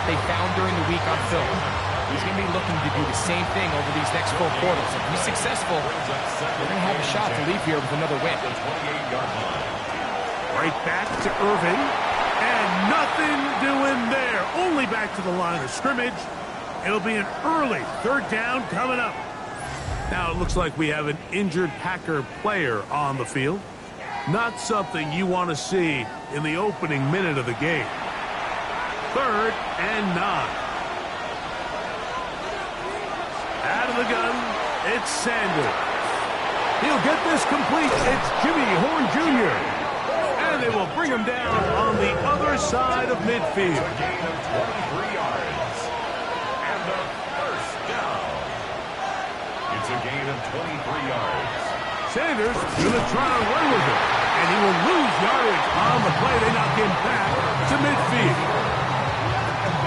that they found during the week on film. He's going to be looking to do the same thing over these next 4 quarters. If he's successful, they're going to have a shot to leave here with another win. Right back to Irving. And nothing doing there. Only back to the line of scrimmage. It'll be an early 3rd down coming up. Now it looks like we have an injured Packer player on the field. Not something you want to see in the opening minute of the game. 3rd and 9. Out of the gun, it's Sanders. He'll get this complete. It's Jimmy Horn Jr. And they will bring him down on the other side of midfield. A gain of 23 yards. And the first down. It's a gain of 23 yards. Sanders going to try to run with it. And he will lose yardage on the play. They knock him back to midfield.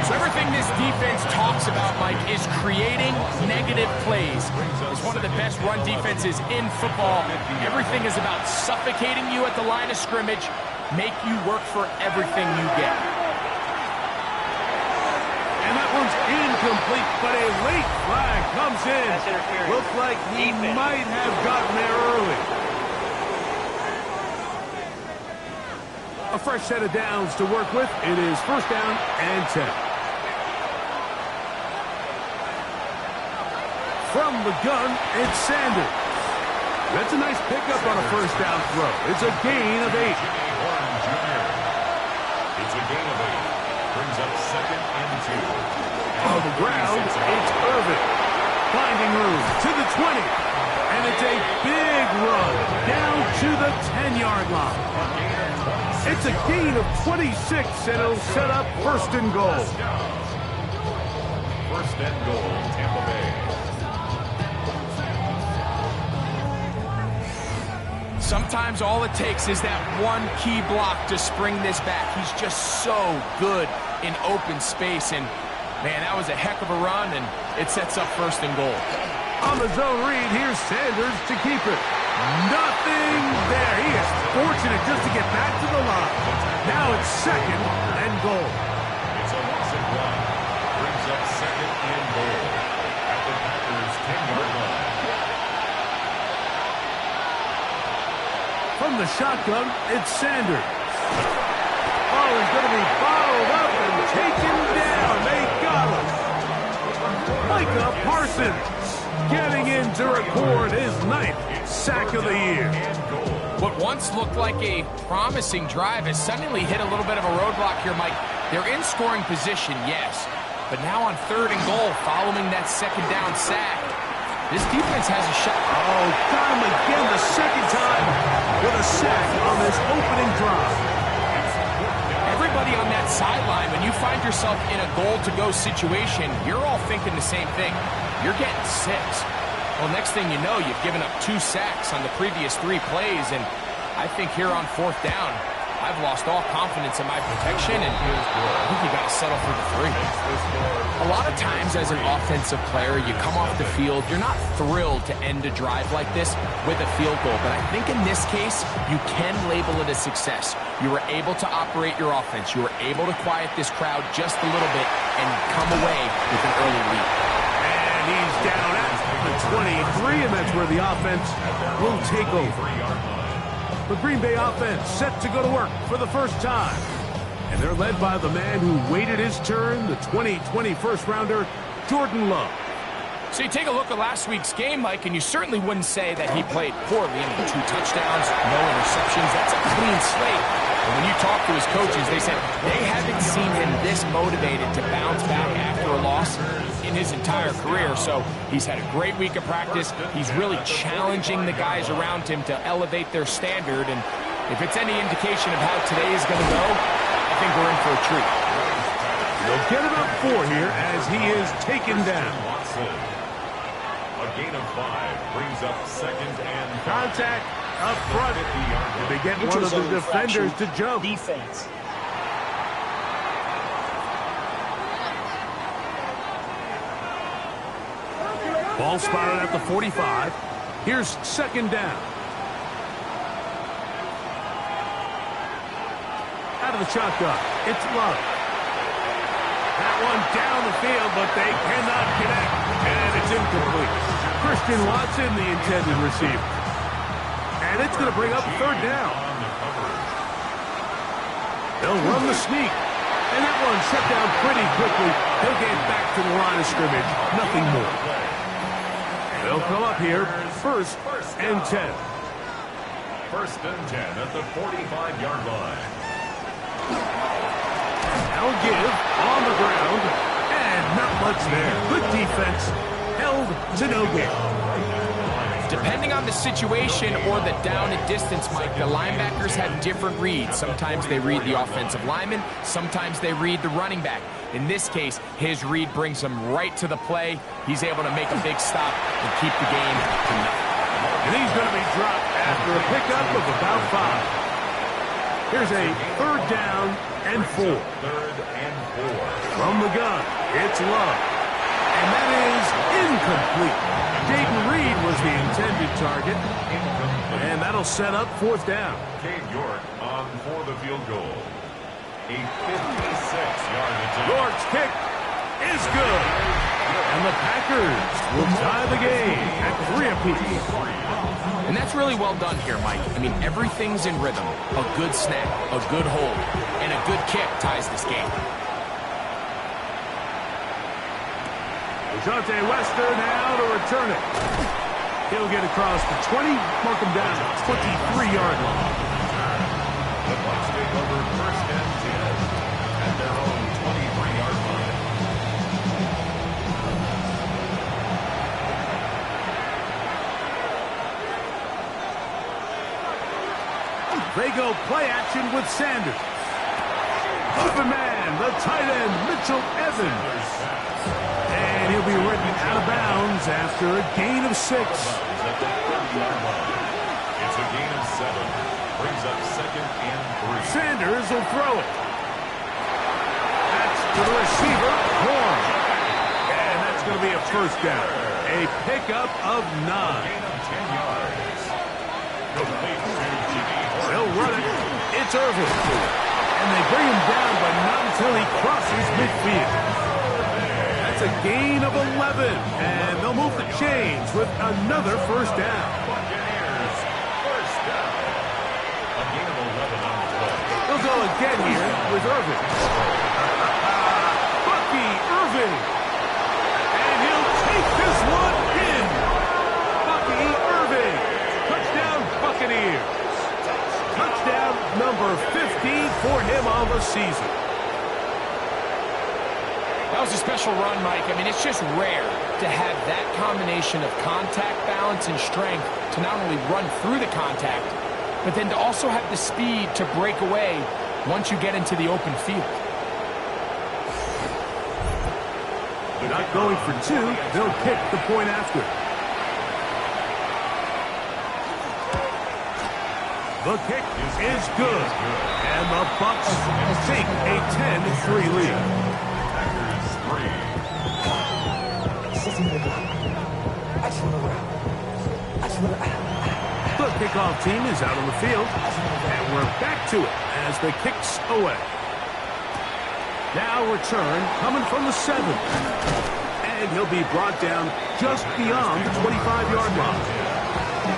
So everything this defense talks about, Mike, is creating negative plays. It's one of the best run defenses in football. Everything is about suffocating you at the line of scrimmage, make you work for everything you get. And that one's incomplete, but a late flag comes in. Looks like he might have gotten there early. A fresh set of downs to work with. It is 1st down and 10. From the gun, it's Sanders. That's a nice pickup on a 1st down throw. It's a gain of 8. It's a gain of 8. Brings up 2nd and 2. On the ground, it's Irving. Finding room to the 20. And it's a big run down to the 10-yard line. It's a gain of 26, and it'll set up 1st and goal. 1st and goal, Tampa Bay. Sometimes all it takes is that one key block to spring this back. He's just so good in open space. And, man, that was a heck of a run, and it sets up 1st and goal. On the zone read, here's Sanders to keep it. Nothing there. He is fortunate just to get back to the line. Now it's 2nd and goal. It's a loss of 1. Brings up 2nd and goal at the Packers' 10-yard line. From the shotgun, it's Sanders. Oh, he's going to be bottled up and taken down. They got him. Micah Parsons getting in to record his 9th sack of the year. What once looked like a promising drive has suddenly hit a little bit of a roadblock here, Mike. They're in scoring position, yes. But now on 3rd and goal, following that 2nd down sack, this defense has a shot. Oh, got him again the 2nd time with a sack on this opening drive. Everybody on that sideline, when you find yourself in a goal-to-go situation, you're all thinking the same thing. You're getting 6. Well, next thing you know, you've given up 2 sacks on the previous 3 plays, and I think here on 4th down, I've lost all confidence in my protection, and I think you got to settle for the 3. A lot of times as an offensive player, you come off the field, you're not thrilled to end a drive like this with a field goal, but I think in this case, you can label it a success. You were able to operate your offense. You were able to quiet this crowd just a little bit and come away with an early lead. And he's down at the 23, and that's where the offense will take over. The Green Bay offense set to go to work for the first time. And they're led by the man who waited his turn, the 2020 first-rounder, Jordan Love. So you take a look at last week's game, Mike, and you certainly wouldn't say that he played poorly. I mean, 2 touchdowns, no interceptions. That's a clean slate. And when you talk to his coaches, they said they haven't seen him this motivated to bounce back after a loss in his entire career. So he's had a great week of practice. He's really challenging the guys around him to elevate their standard. And if it's any indication of how today is going to go, I think we're in for a treat. They'll get about 4 here as he is taken down. A gain of 5 brings up 2nd and Contact up front. They get one of the defenders to jump. Defense. Ball spotted at the 45. Here's 2nd down. Out of the shotgun, it's Love. That that one down the field, but they cannot connect. And it's incomplete. Christian Watson, the intended receiver. And it's going to bring up third down. They'll run the sneak. And that one shut down pretty quickly. He'll get back to the line of scrimmage. Nothing more. They'll come up here. First and 10. First and 10 at the 45-yard line. Now give on the ground. And not much there. Good defense. Held to no gain. Depending on the situation or the down and distance, Mike, the linebackers have different reads. Sometimes they read the offensive lineman. Sometimes they read the running back. In this case, his read brings him right to the play. He's able to make a big stop and keep the game to nothing. And he's going to be dropped after a pickup of about 5. Here's a third down and 4. Third and 4. From the gun, it's Love. And that is incomplete. Jaden Reed was the intended target. And that'll set up fourth down. Cade York on for the field goal. A 56-yard attempt. York's kick is good. And the Packers will tie the game at 3 apiece. And that's really well done here, Mike. I mean, everything's in rhythm. A good snap, a good hold, and a good kick ties this game. Dejounte Wester now to return it. He'll get across the 20, mark him down at 23-yard line. The Bucs take over first and 10 at their own 23-yard line. They go play action with Sanders. Open man, the tight end, Mitchell Evans. And he'll be written out of bounds after a gain of 6. It's a gain of 7. Brings up second and 3. Sanders will throw it. That's to the receiver, Horn. And that's going to be a first down. A pickup of 9. Gain of 10 yards. Complete to Jimmy Horn. They'll run it. It's Irvin. And they bring him down, but not until he crosses midfield. That's a gain of 11. And they'll move the chains with another first down. Buccaneers, first down. A gain of 11 on the play. They'll go again here with Irvin. Bucky Irvin. And he'll take this one in. Bucky Irvin. Touchdown Buccaneers. Touchdown number 15 for him on the season. That was a special run, Mike. I mean, it's just rare to have that combination of contact balance and strength to not only run through the contact, but then to also have the speed to break away once you get into the open field. Not going for 2. They'll kick the point after. The kick is good. And the Bucs take a 10-3 lead. Packers 3. The kickoff team is out on the field. And we're back to it as the kick's away. Now return coming from the 7. And he'll be brought down just beyond the 25-yard line.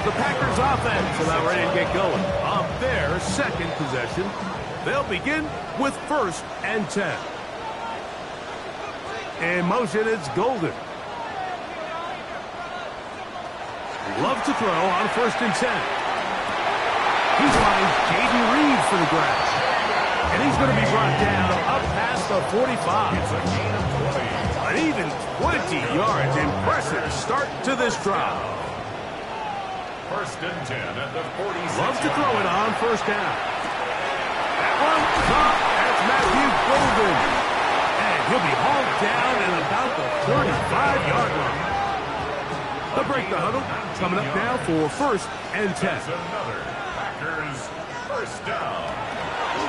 The Packers offense about ready to get going. On their second possession, they'll begin with first and 10. In motion, it's Golden. Love to throw on first and 10. He's lined Jaden Reed for the grab. And he's going to be brought down up past the 45. It's a gain of 20. An even 20 yards. Impressive start to this drive. First and 10 at the 46. Loves to throw it on first down. That one caught. That's Matthew Golden. And he'll be hauled down at about the 35-yard line. They'll break the huddle. Coming up now for first and 10. That's another Packers first down.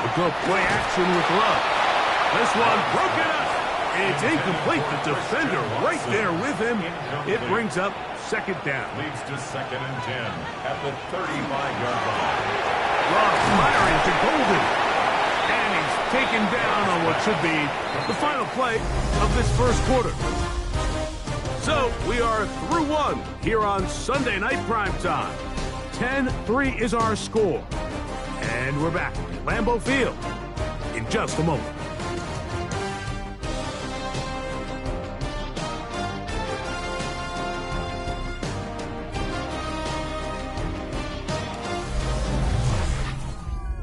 We'll go play action with Love. This one broken up. It's incomplete. The defender right there with him. It brings up second down. Leads to second and 10 at the 35-yard line. Love firing to Golden. And he's taken down on what should be the final play of this first quarter. So we are through one here on Sunday Night Primetime. 10-3 is our score. And we're back at Lambeau Field in just a moment.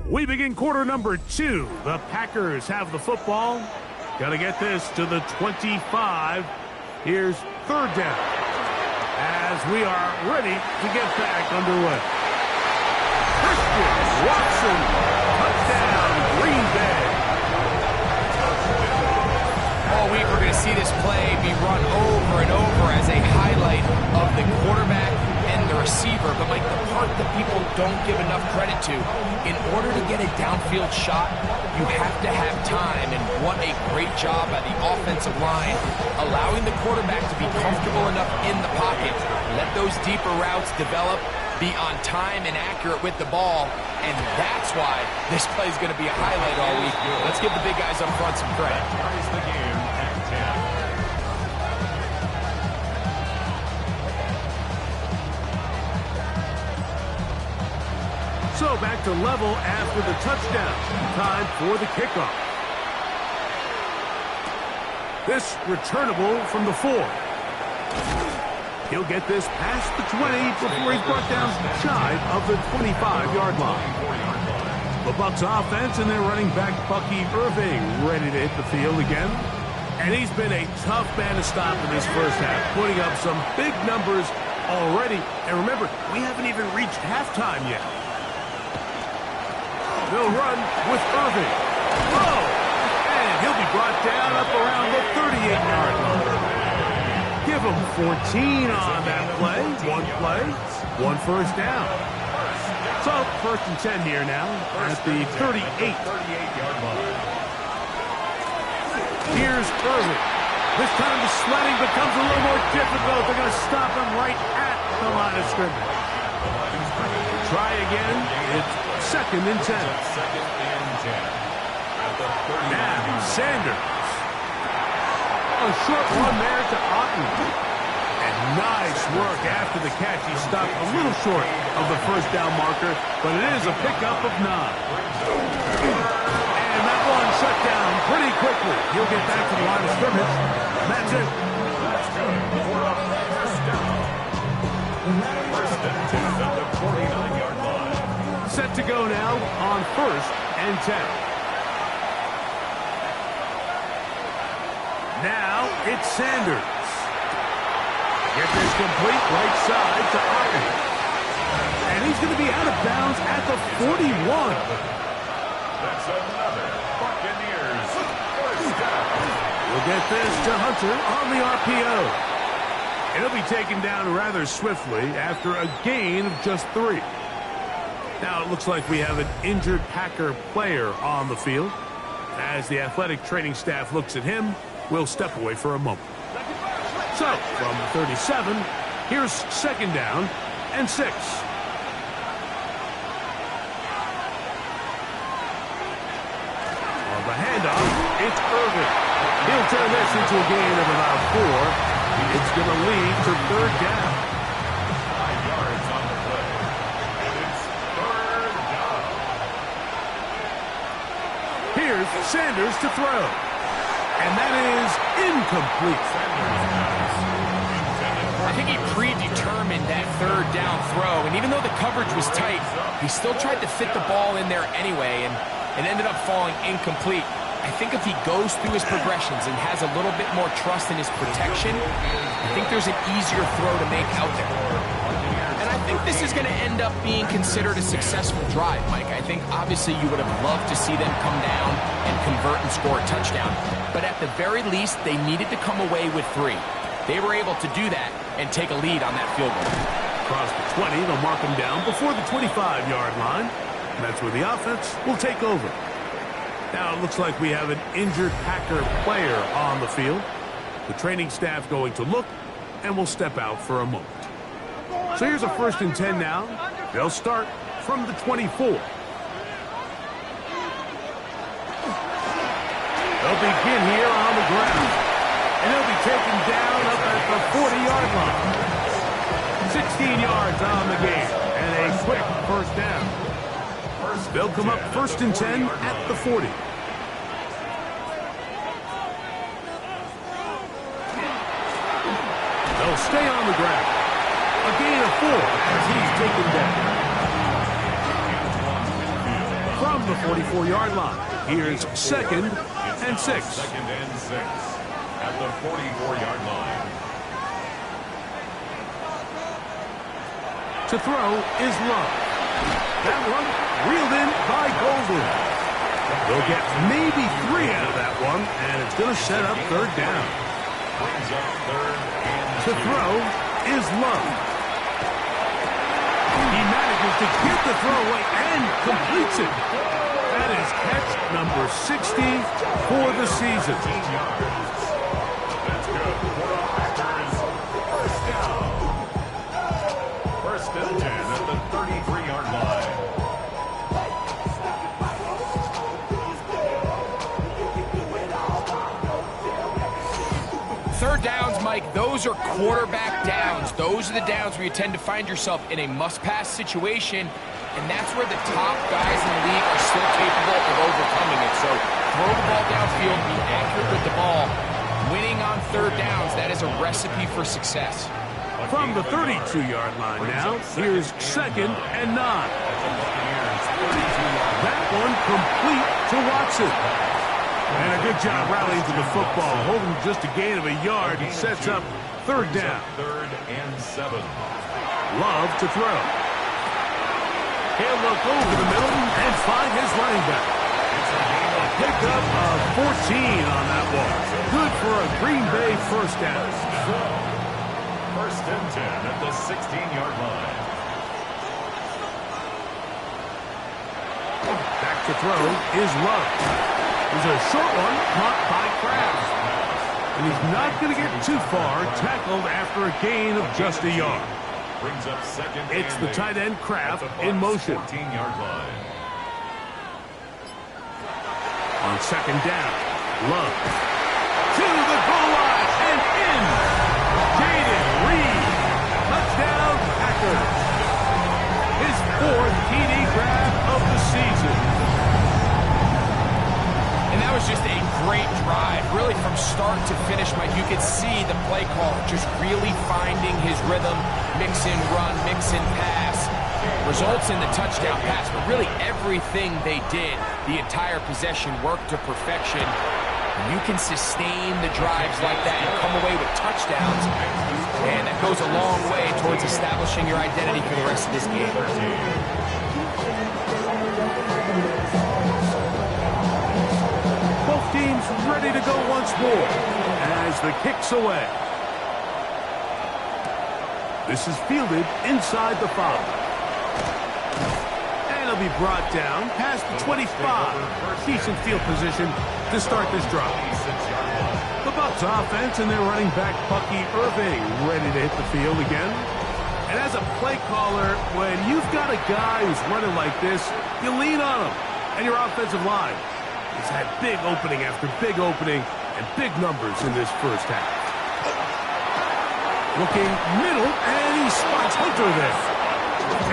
We begin quarter number 2. The Packers have the football. Got to get this to the 25. Here's third down as we are ready to get back underway. Christian Watson, touchdown, Green Bay. All week we're going to see this play be run over and over as a highlight of the quarterback and the receiver. But, Mike, the part that people don't give enough credit to, in order to get a downfield shot, you have to have time. And what a great job by the offensive line, allowing the quarterback to be comfortable enough in the pocket, let those deeper routes develop, be on time and accurate with the ball. And that's why this play is going to be a highlight all week. Let's give the big guys up front some credit. Ties the game at 10. So back to level after the touchdown. Time for the kickoff. This returnable from the 4. He'll get this past the 20 before he's brought down shy of the 25-yard line. The Bucs offense and their running back Bucky Irving ready to hit the field again. And he's been a tough man to stop in this first half, putting up some big numbers already. And remember, we haven't even reached halftime yet. They'll run with Irving. Oh! And he'll be brought down up around the 38-yard line. Give him 14 on that play. One first down. So, first and 10 here now at the 38. Here's Irving. This time the sledding becomes a little more difficult. They're going to stop him right at the line of scrimmage. Try again. It's second and 10. Now, Sanders. A short one there to Otten. And nice work after the catch. He stopped a little short of the first down marker, but it is a pickup of 9. And that one shut down pretty quickly. He'll get back to the line of scrimmage. That's it. First and 10 at the 49-yard line. Set to go now on first and 10. Now it's Sanders. Get this complete right side to Otten. And he's going to be out of bounds at the 41. That's another Buccaneers first down. We'll get this to Hunter on the RPO. It'll be taken down rather swiftly after a gain of just 3. Now it looks like we have an injured Packer player on the field. As the athletic training staff looks at him, we'll step away for a moment. So, from the 37, here's second down and 6. On the handoff, it's Irving. He'll turn this into a gain of about 4. It's going to lead to third down. 5 yards on the play. It's third down. Here's Sanders to throw. And that is incomplete. I think he predetermined that third down throw, and even though the coverage was tight, he still tried to fit the ball in there anyway, and it ended up falling incomplete. I think if he goes through his progressions and has a little bit more trust in his protection, I think there's an easier throw to make out there. And I think this is going to end up being considered a successful drive, Mike. I think obviously you would have loved to see them come down and convert and score a touchdown. But at the very least, they needed to come away with 3. They were able to do that and take a lead on that field goal. Across the 20, they'll mark him down before the 25-yard line. And that's where the offense will take over. Now it looks like we have an injured Packer player on the field. The training staff going to look, and we'll step out for a moment. So here's a first and 10 now. They'll start from the 24. will begin here on the ground. And he'll be taken down up at the 40-yard line. 16 yards on the game. And a quick first down. They'll come up 1st and 10 at the 40. They'll stay on the ground. A gain of 4 as he's taken down. From the 44-yard line, here's 2nd and 6. 2nd and 6 at the 44-yard line. To throw is Love. That one reeled in by Golden. They'll get maybe 3 out of that one, and it's going to set up 3rd down. Brings up 3rd and 2. To throw is Love. He manages to get the throw away and completes it. That is catch number 60 for the season. 15 yards. That's good. Packers, 1st down. 1st and 10 at the 33-yard line. Third downs, Mike, those are quarterback downs. Those are the downs where you tend to find yourself in a must-pass situation, and that's where the top guys in the league are still capable of overcoming it. So throw the ball downfield, be accurate with the ball. Winning on 3rd downs, that is a recipe for success. From the 32-yard line now, here's 2nd and 9. That one complete to Watson. And a good job rallying to the football, holding just a gain of a yard. It sets up 3rd down. 3rd and 7. Love to throw. He'll look over the middle and find his running back. A pickup of 14 on that one. Good for a Green Bay 1st down. 1st and 10 at the 16-yard line. Back to throw is Love. There's a short one caught by Krabs. And he's not going to get too far, tackled after a gain of just a yard. Brings up 2nd. It's the tight end Kraft in motion. 14-yard line. On 2nd down, Love. To the goal line and in. Jaden Reed. Touchdown, Packers. His 4th TD grab of the season. And that was just a great drive. Really from start to finish, Mike, you could see the play caller just really finding his rhythm. Mix in run, mix in pass. Results in the touchdown pass, but really everything they did, the entire possession worked to perfection. You can sustain the drives like that and come away with touchdowns, and that goes a long way towards establishing your identity for the rest of this game. Both teams ready to go once more as the kick's away. This is fielded inside the 5. And it'll be brought down past the 25. Decent field position to start this drive. The Bucs offense and their running back Bucky Irving ready to hit the field again. And as a play caller, when you've got a guy who's running like this, you lean on him. And your offensive line has had big opening after big opening and big numbers in this 1st half. Looking middle, and he spots Hunter there.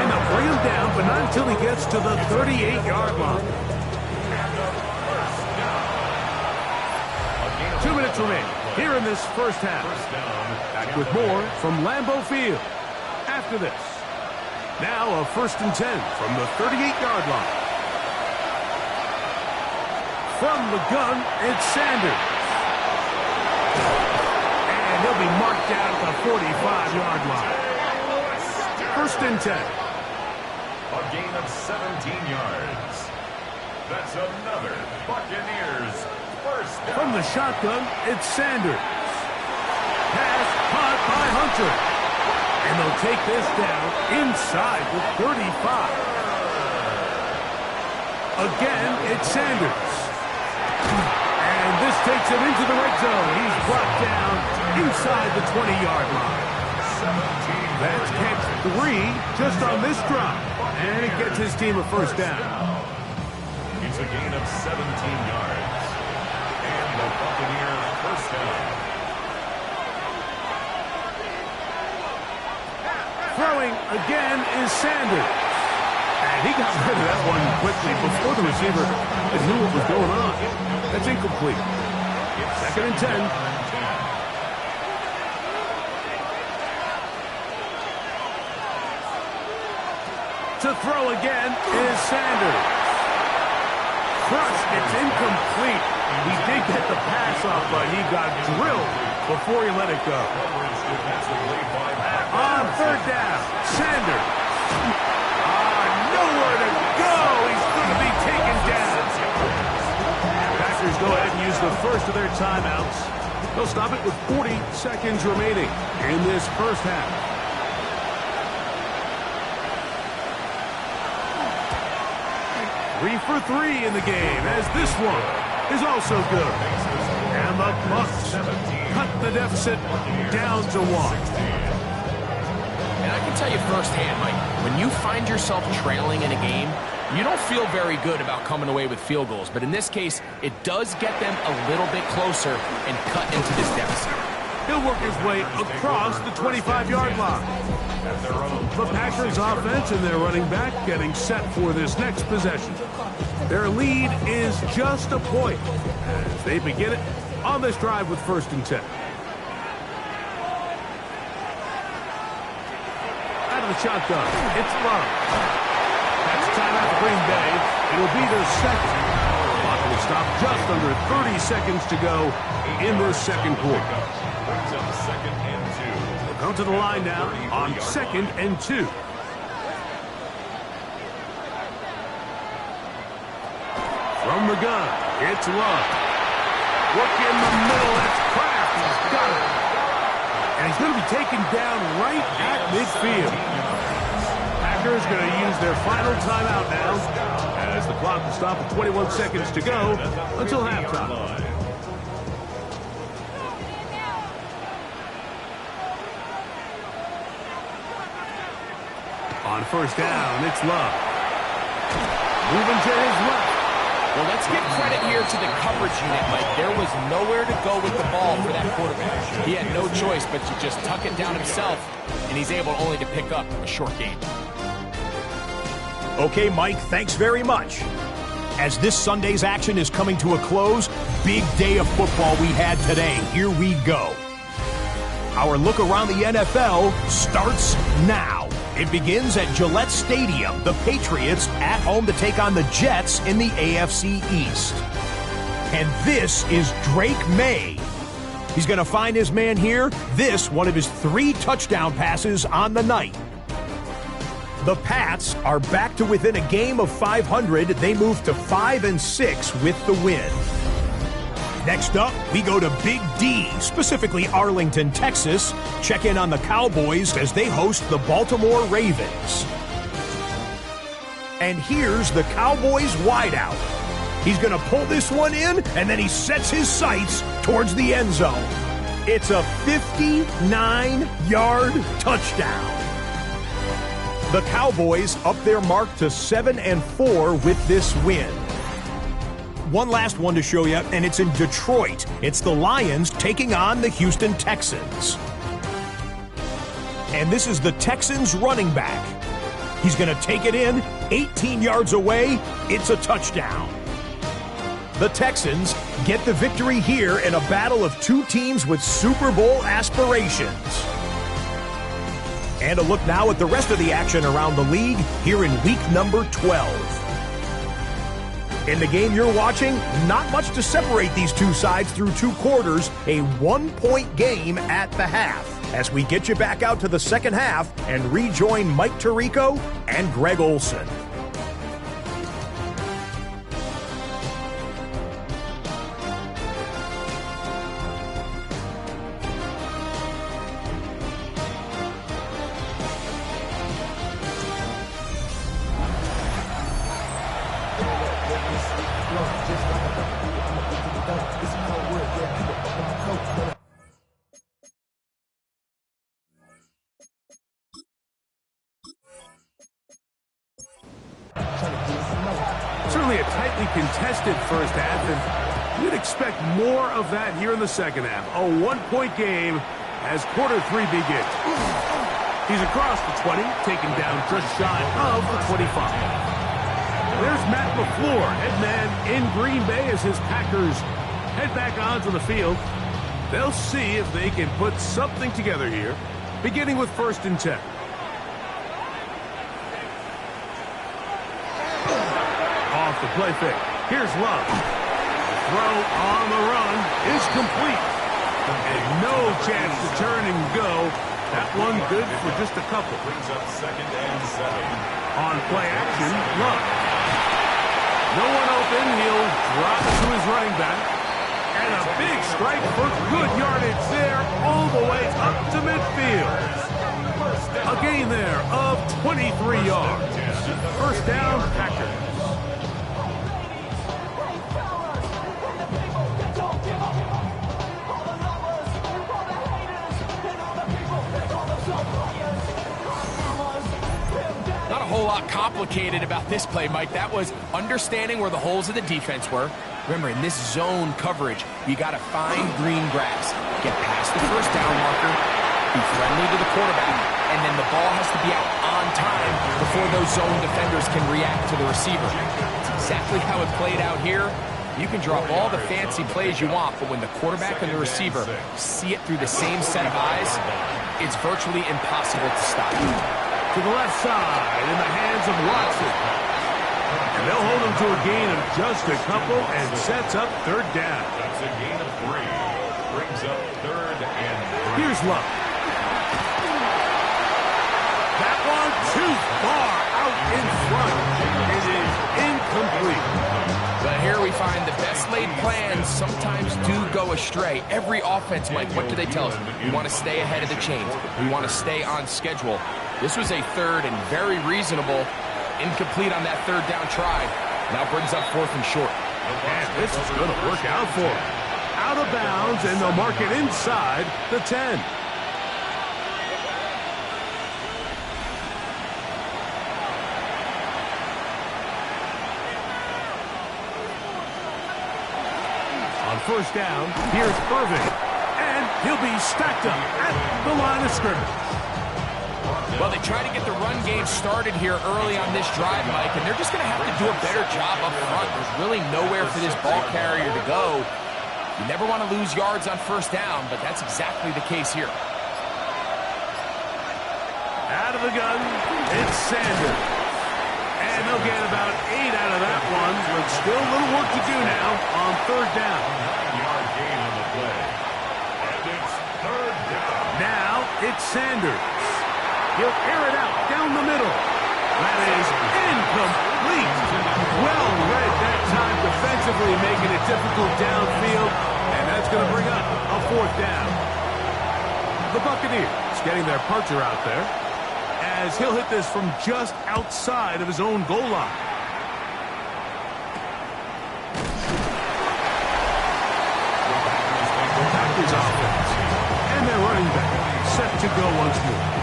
And they'll bring him down, but not until he gets to the 38-yard line. 2 minutes remain here in this 1st half. Back with more from Lambeau Field after this. Now a 1st and 10 from the 38-yard line. From the gun, it's Sanders. And he'll be marked down at the 45-yard line. 1st and 10. A gain of 17 yards. That's another Buccaneers 1st down. From the shotgun, it's Sanders. Pass caught by Hunter. And they'll take this down inside the 35. Again, it's Sanders. And this takes him into the red zone. He's brought down inside the 20-yard line. That's catch 3 just on this drop. And it gets his team a 1st down. It's a gain of 17 yards. And the Buccaneers first down. Throwing again is Sanders. And he got rid of that one quickly before the receiver knew what was going on. That's incomplete. 2nd and 10. To throw again is Sanders. Crushed. It's incomplete. He did get the pass off, but he got drilled before he let it go. On 3rd down, Sanders. Nowhere to go. He's going to be taken down. Packers go ahead and use the first of their timeouts. They'll stop it with 40 seconds remaining in this first half. Three for 3 in the game, as this one is also good. And the Bucs cut the deficit down to 1. And I can tell you firsthand, Mike, when you find yourself trailing in a game, you don't feel very good about coming away with field goals. But in this case, it does get them a little bit closer and cut into this deficit. He'll work his way across the 25-yard line. The Packers offense and their running back getting set for this next possession. Their lead is just a point as they begin it on this drive with 1st and 10. Out of the shotgun, it's Love. That's timeout for Green Bay. It'll be their second. Clock will stop just under 30 seconds to go in this second quarter. They'll come to the line now on 2nd and 2. From the gun, it's Love. Work in the middle, that's Kraft. He's got it. And he's going to be taken down right at midfield. Packers going to use their final timeout now as the clock will stop at 21 seconds to go until halftime. On 1st down, it's Love. Moving to his left. Well, let's give credit here to the coverage unit, Mike. There was nowhere to go with the ball for that quarterback. He had no choice but to just tuck it down himself, and he's able only to pick up a short gain. Okay, Mike, thanks very much. As this Sunday's action is coming to a close, big day of football we had today. Here we go. Our look around the NFL starts now. It begins at Gillette Stadium. The Patriots at home to take on the Jets in the AFC East. And this is Drake May. He's going to find his man here. This, one of his 3 touchdown passes on the night. The Pats are back to within a game of 500. They move to 5-6 with the win. Next up, we go to Big D, specifically Arlington, Texas. Check in on the Cowboys as they host the Baltimore Ravens. And here's the Cowboys wideout. He's going to pull this one in, and then he sets his sights towards the end zone. It's a 59-yard touchdown. The Cowboys up their mark to 7-4 with this win. One last one to show you, and it's in Detroit. It's the Lions taking on the Houston Texans. And this is the Texans running back. He's going to take it in, 18 yards away. It's a touchdown. The Texans get the victory here in a battle of 2 teams with Super Bowl aspirations. And a look now at the rest of the action around the league here in week number 12. In the game you're watching, not much to separate these two sides through 2 quarters, a 1-point game at the half. As we get you back out to the second half and rejoin Mike Tirico and Greg Olson. Certainly a tightly contested first half, and You'd expect more of that here in the second half. A one-point game as quarter 3 begins. He's across the 20, taken down just shy of the 25. There's Matt LaFleur, head man in Green Bay as his Packers head back onto the field. They'll see if they can put something together here, beginning with 1st and 10. Off the play fake. Here's Love. The throw on the run is complete. And no chance to turn and go. That one good for just a couple. Brings up 2nd and 7. On play action, Love. No one open. He'll drop it to his running back. And a big strike for good yardage there all the way up to midfield. A gain there of 23 yards. 1st down, Packers. Not a whole lot complicated about this play, Mike. That was understanding where the holes of the defense were. Remember, in this zone coverage, you got to find green grass, get past the 1st down marker, be friendly to the quarterback, and then the ball has to be out on time before those zone defenders can react to the receiver. It's exactly how it played out here. You can draw up all the fancy plays you want, but when the quarterback and the receiver see it through the same set of eyes, it's virtually impossible to stop. To the left side in the hands of Watson. And they'll hold him to a gain of just a couple and sets up 3rd down. That's a gain of 3. Brings up 3rd and 3. Here's Love. That one too far out in front. It is incomplete. But here we find the best laid plans sometimes do go astray. Every offense, Mike, what do they tell us? We want to stay ahead of the chains. We want to stay on schedule. This was a 3rd and very reasonable. Incomplete on that 3rd down try. Now brings up 4th and short. And this is going to work out for him. Out of bounds, and they'll mark it inside the 10. On 1st down, here's Irving. And he'll be stacked up at the line of scrimmage. Well, they try to get the run game started here early on this drive, Mike, and they're just going to have to do a better job up front. There's really nowhere for this ball carrier to go. You never want to lose yards on 1st down, but that's exactly the case here. Out of the gun, it's Sanders. And they'll get about 8 out of that one, but still a little work to do now on 3rd down. 9-yard gain on the play. And it's 3rd down. Now it's Sanders. He'll air it out down the middle. That is incomplete. Well read that time defensively, making it difficult downfield. And that's going to bring up a 4th down. The Buccaneers getting their puncher out there as he'll hit this from just outside of his own goal line. Packers offense. And their running back set to go once more.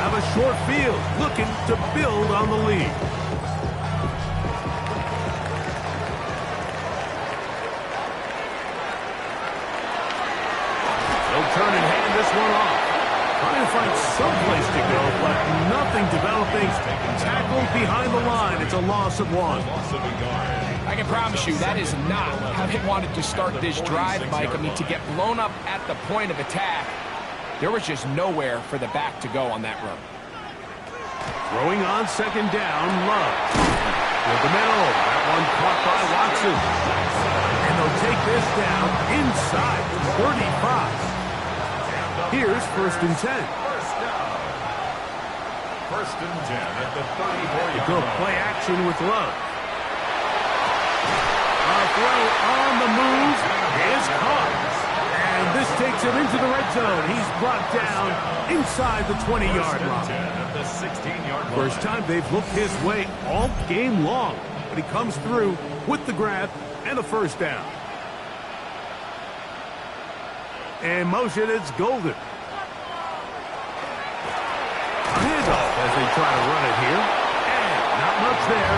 Have a short field, looking to build on the lead. They'll turn and hand this one off. Trying to find some place to go, but nothing developing. Tackled behind the line. It's a loss of 1. Loss of a yard. I can promise you that is not how they wanted to start this drive, Mike. I mean, to get blown up at the point of attack, there was just nowhere for the back to go on that run. Throwing on 2nd down, Love. With the middle, that one caught by Watson. And they'll take this down inside 35. Here's 1st and 10. 1st and 10 at the 34-yard Go line. play action with Love. A throw on the move is caught. And this takes him into the red zone. He's brought down inside the 20-yard line. At the 16-yard line. First time they've looked his way all game long. But he comes through with the grab and a 1st down. And motion, it's Golden. A handoff as they try to run it here. And not much there.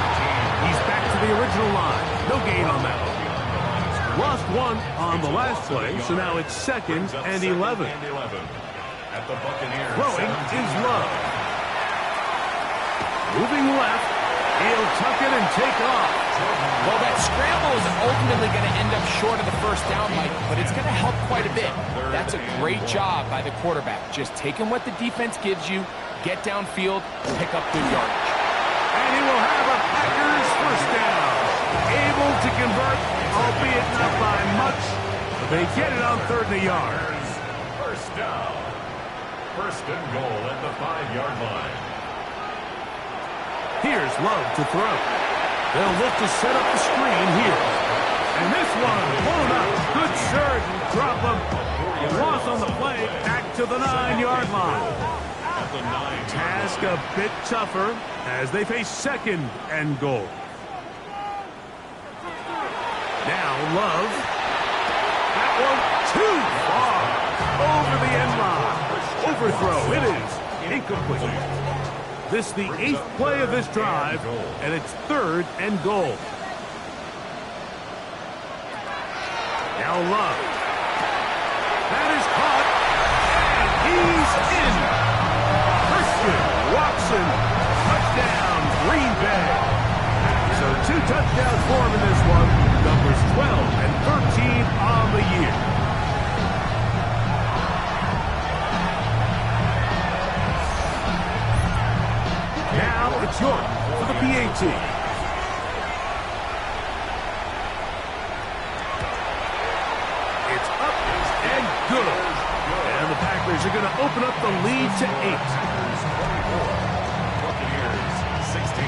He's back to the original line. No gain on that one. Lost one on the last play, so now it's 2nd and 11. At the Buccaneers. Throwing is Love. Moving left. He'll tuck it and take off. Well, that scramble is ultimately going to end up short of the first down, Mike, but it's going to help quite a bit. That's a great job by the quarterback. Just taking what the defense gives you, get downfield, pick up good yardage. And he will have a Packers first down. Able to convert, albeit not by much, but they get it on 3rd and a yard. First down. 1st and goal at the 5-yard line. Here's Love to throw. They'll look to set up the screen here. And this one blown up. Good surge and drop him. Loss on the play, back to the 9-yard line. Task a bit tougher as they face 2nd and goal. Now Love. That one too far. Over the end line. Overthrow. It is incomplete. This is the 8th play of this drive, and it's 3rd and goal. Now Love. That is caught, and he's in. Christian Watson, touchdown, Green Bay. So 2 touchdowns for him in this one. Numbers 12 and 13 on the year. Now it's York for the PAT. It's up and good. And the Packers are going to open up the lead to 8. Buccaneers 16.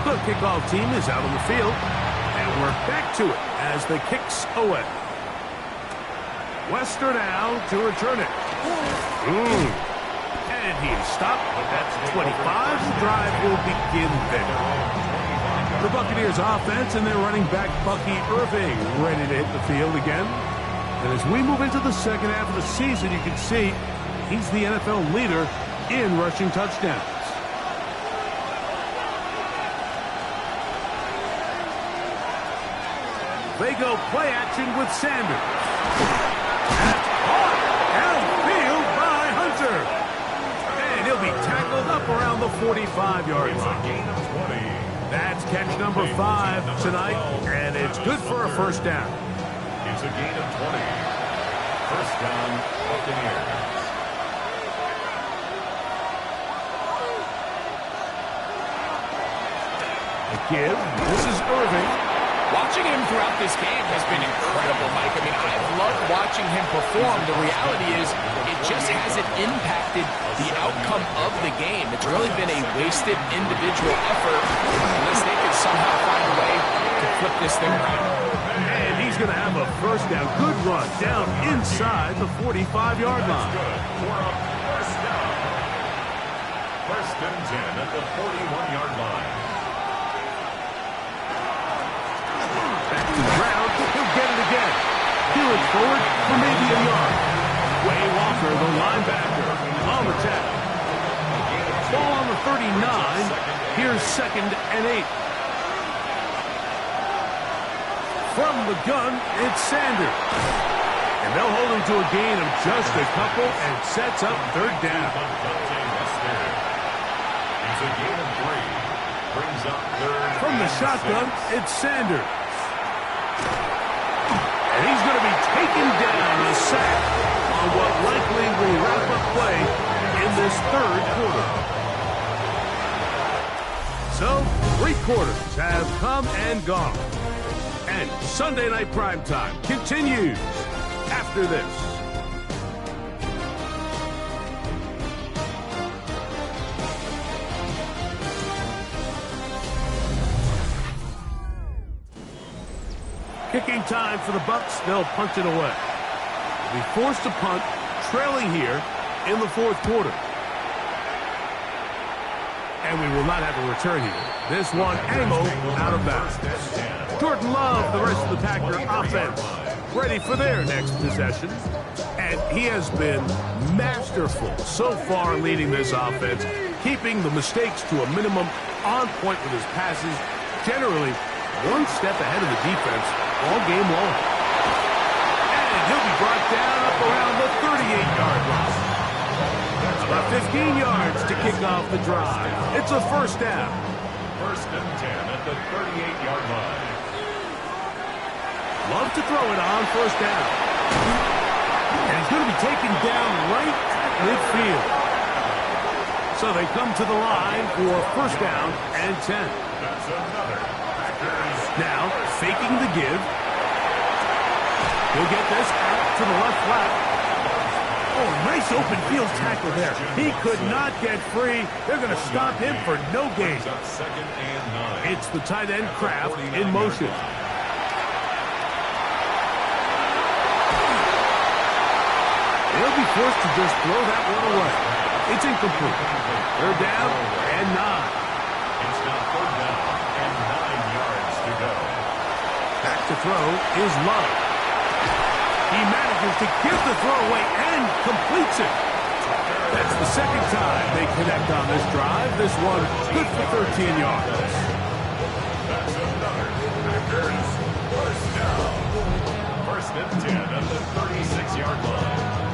The kickoff team is out on the field. And we're back to it as the kick's away. Wester now to return it. And he's stopped, but that's 25. The drive will begin there. The Buccaneers offense and their running back Bucky Irving ready to hit the field again. And as we move into the second half of the season, you can see he's the NFL leader in rushing touchdowns. They go play action with Sanders. That's caught downfield by Hunter. And he'll be tackled up around the 45-yard line. Gain of 20. That's catch number 5 tonight, and it's good for a first down. It's a gain of 20. First down, Buccaneers. A give. This is Irving. Watching him throughout this game has been incredible, Mike. I mean, I've loved watching him perform. The reality is it just hasn't impacted the outcome of the game. It's really been a wasted individual effort unless they can somehow find a way to flip this thing around. And he's going to have a first down. Good run down inside the 45-yard line. Good. We're up first down. First and 10 at the 41-yard line. Back to the ground. He'll get it again. Peeling forward for maybe a yard. Way Walker, the linebacker, on the tackle. Ball on the 39. Here's 2nd and 8. From the gun, it's Sanders. And they'll hold him to a gain of just a couple and sets up 3rd down. It's a gain of 3. Brings up 3rd. From the shotgun, it's Sanders. And he's going to be taken down, a sack, on what likely will wrap up play in this 3rd quarter. So, 3 quarters have come and gone. And Sunday Night Primetime continues after this. Kicking time for the Bucs. They'll punt it away. They'll be forced to punt, trailing here in the 4th quarter. And we will not have a return here. This one angled out of bounds. Jordan Love, the rest of the Packer offense, ready for their next possession. And he has been masterful so far leading this offense. keeping the mistakes to a minimum, on point with his passes, generally one step ahead of the defense all game long. And he'll be brought down up around the 38-yard line. About 15 yards to kick off the drive. It's a first down. First and 10 at the 38-yard line. Love to throw it on first down. And he's going to be taken down right at midfield. So they come to the line for first down and 10. That's another. Now, faking the give. He'll get this out to the left flat. Oh, nice open field tackle there. He could not get free. They're going to stop him for no gain. Second and 9. It's the tight end Kraft in motion. They'll be forced to just throw that one away. It's incomplete. They're down and 9. It's now third down and 9 yards to go. Back to throw is Love. He manages to give the throw away and completes it. That's the second time they connect on this drive. This one good for 13 yards. That's another. Packers first down. First and 10 at the 36-yard line.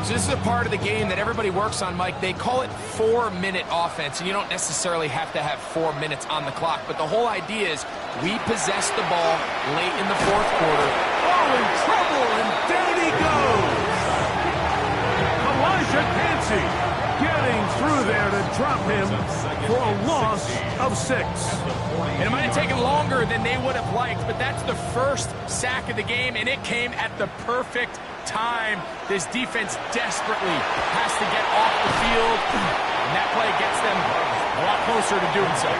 So this is a part of the game that everybody works on, Mike. They call it 4-minute offense, and you don't necessarily have to have 4 minutes on the clock. But the whole idea is we possess the ball late in the fourth quarter. Oh, in trouble, and down he goes. Elijah Cansey getting through there to drop him for a loss of 6. And it might have taken longer than they would have liked, but that's the first sack of the game, and it came at the perfect time. This defense desperately has to get off the field, and that play gets them a lot closer to doing so.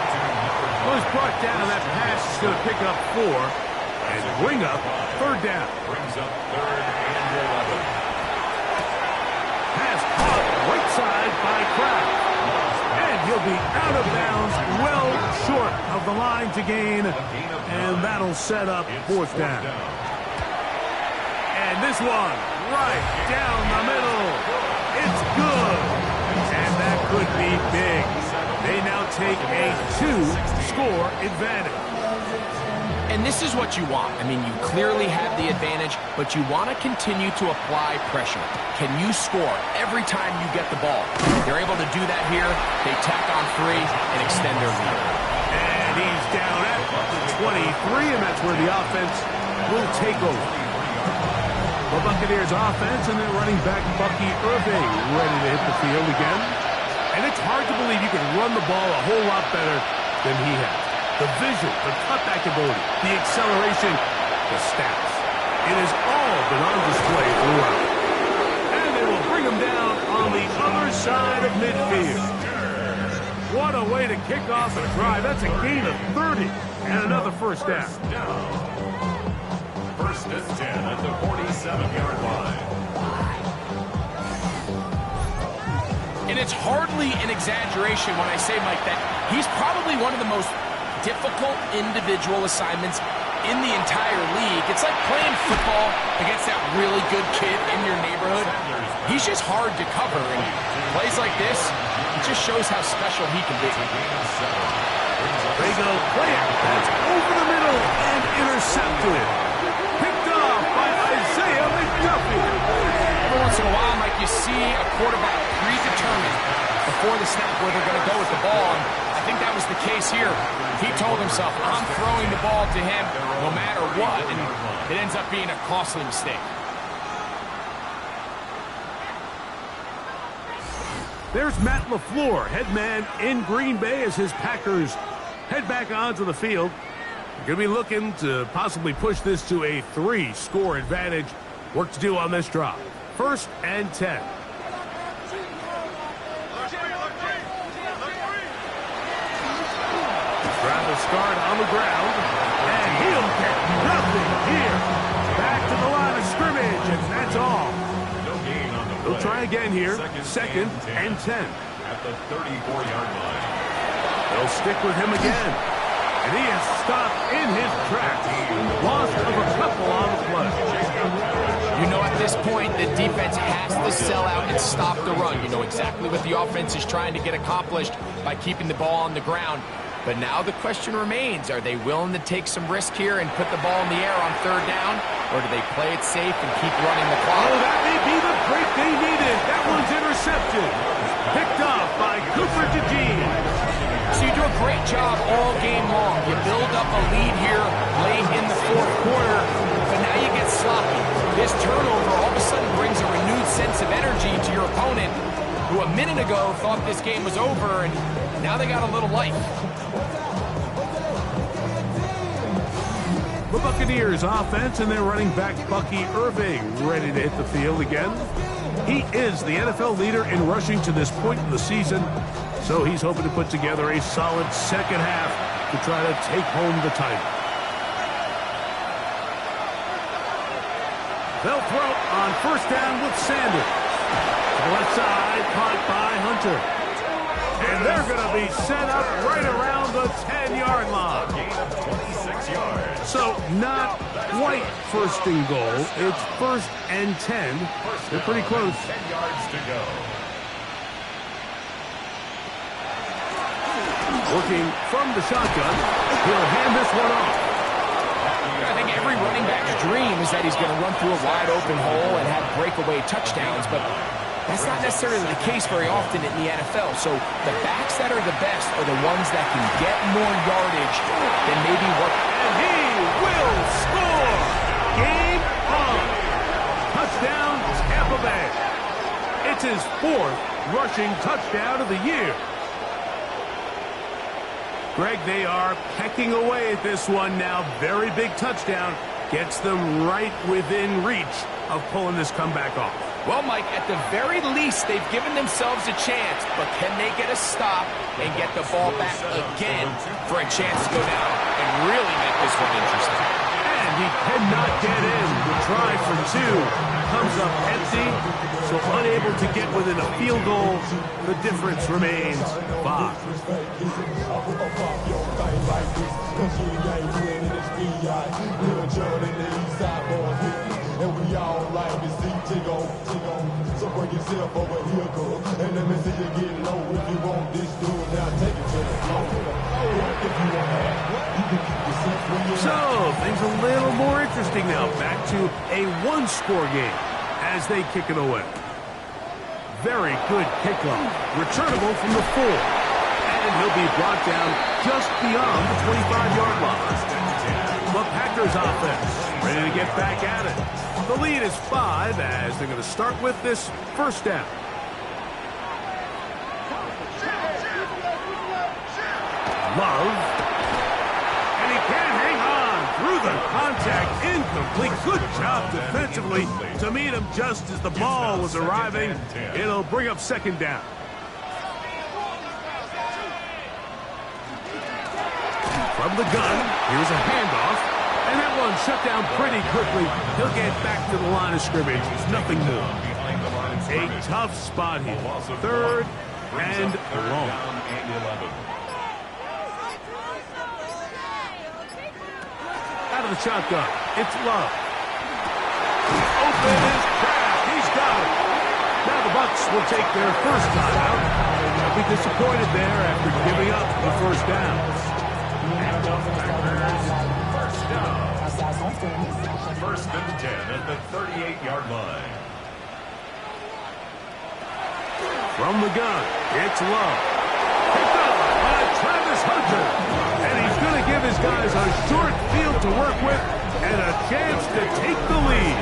Was brought down. That pass is going to pick up 4 and bring up third down. Brings up third and 11. Pass caught right side by Kraft. And he'll be out of bounds, well short of the line to gain, and that'll set up fourth down. And this one, right down the middle. It's good. And that could be big. They now take a 2-score advantage. And this is what you want. I mean, you clearly have the advantage, but you want to continue to apply pressure. Can you score every time you get the ball? They're able to do that here. They tack on 3 and extend their lead. And he's down at the 23, and that's where the offense will take over. The Buccaneers offense and their running back Bucky Irving ready to hit the field again. And it's hard to believe you can run the ball a whole lot better than he has. The vision, the cutback ability, the acceleration, the stats. It has all been on display throughout. And they will bring him down on the other side of midfield. What a way to kick off a drive. That's a gain of 30 and another first down. First and 10 at the 47-yard line. And it's hardly an exaggeration when I say, Mike, that he's probably one of the most difficult individual assignments in the entire league. It's like playing football against that really good kid in your neighborhood. He's just hard to cover, and plays like this, it just shows how special he can be. They go play it. That's over the middle and intercepted. Picked off by Isaiah McDuffie. Every once in a while, Mike, you see a quarterback predetermined before the snap where they're going to go with the ball, and I think that was the case here. He told himself, I'm throwing the ball to him no matter what, and it ends up being a costly mistake. There's Matt LaFleur, head man in Green Bay as his Packers head back onto the field. Going to be looking to possibly push this to a 3-score advantage. Work to do on this drive. First and 10. Travis Scott on the ground, and he'll get nothing here. Back to the line of scrimmage, and that's all. No gain on the play. They'll try again here. Second and 10. At the 34-yard line. They'll stick with him again. And he is stopped in his tracks. Loss of a couple on the play. You know at this point the defense has to sell out and stop the run. You know exactly what the offense is trying to get accomplished by keeping the ball on the ground. But now the question remains, are they willing to take some risk here and put the ball in the air on third down? Or do they play it safe and keep running the clock? Oh, that may be the break they needed. That one's intercepted. Picked off by Cooper DeJean. So you do a great job all game long. You build up a lead here late in the fourth quarter, but now you get sloppy. This turnover all of a sudden brings a renewed sense of energy to your opponent, who a minute ago thought this game was over, and now they got a little life. The Buccaneers offense and their running back Bucky Irving ready to hit the field again. He is the NFL leader in rushing to this point in the season, so he's hoping to put together a solid second half to try to take home the title. They'll throw on first down with Sanders. To the left side, caught by Hunter. And they're going to be set up right around the 10-yard line. Gain of 26 yards. So not quite first and goal. It's first and 10. They're pretty close. 10 yards to go. Working from the shotgun. He'll hand this one off. I think every running back's dream is that he's going to run through a wide open hole and have breakaway touchdowns, but that's not necessarily the case very often in the NFL. So the backs that are the best are the ones that can get more yardage than maybe what. And he will score. Game on. Touchdown, Tampa Bay. It's his fourth rushing touchdown of the year. Greg, they are pecking away at this one now. Very big touchdown. Gets them right within reach of pulling this comeback off. Well, Mike, at the very least, they've given themselves a chance, but can they get a stop and get the ball back again for a chance to go down and really make this one interesting? And he cannot get in. The try for two comes up empty, so unable to get within a field goal. The difference remains 5. And we all like to see Tigo. So bring yourself over here, girl. And let me see you get low. If you want this dude, now take it to the floor. If you want that, you can keep yourself where you're So, things a little more interesting now. Back to a one-score game as they kick it away. Very good kickoff. Returnable from the 4. And he'll be brought down just beyond the 25-yard line. The Packers offense ready to get back at it. The lead is 5 as they're going to start with this first down. Love. And he can't hang on through the contact. Incomplete. Good job defensively to meet him just as the ball was arriving. It'll bring up second down. From the gun, here's a handoff. And that one shut down pretty quickly. He'll get back to the line of scrimmage. Nothing more. A tough spot here. Third and long. Out of the shotgun, it's Love. Open his crack. He's got it. Now the Bucs will take their first time out. They'll be disappointed there after giving up the first down. First and 10 at the 38-yard line. From the gun, it's Love. Picked up by Travis Hunter. And he's going to give his guys a short field to work with and a chance to take the lead.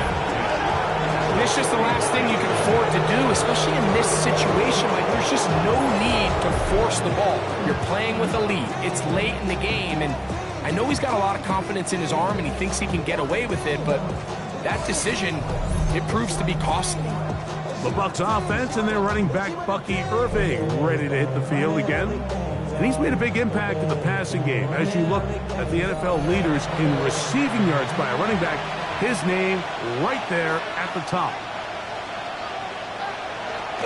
And it's just the last thing you can afford to do, especially in this situation. Like, there's just no need to force the ball. You're playing with a lead. It's late in the game, and I know he's got a lot of confidence in his arm and he thinks he can get away with it, but that decision, it proves to be costly. The Bucs offense and their running back Bucky Irving ready to hit the field again. And he's made a big impact in the passing game. As you look at the NFL leaders in receiving yards by a running back, his name right there at the top.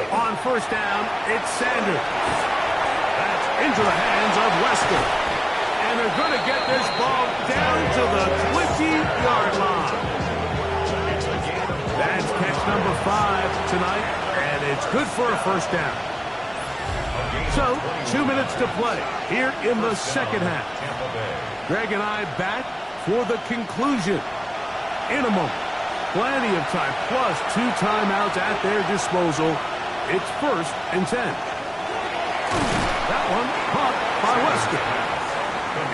On first down, it's Sanders. That's into the hands of Wester. And they're going to get this ball down to the 20-yard line. That Good for a first down. So, 2 minutes to play here in the second half. Greg and I back for the conclusion in a moment. Plenty of time, plus 2 timeouts at their disposal. It's 1st and 10. That one caught by Weston.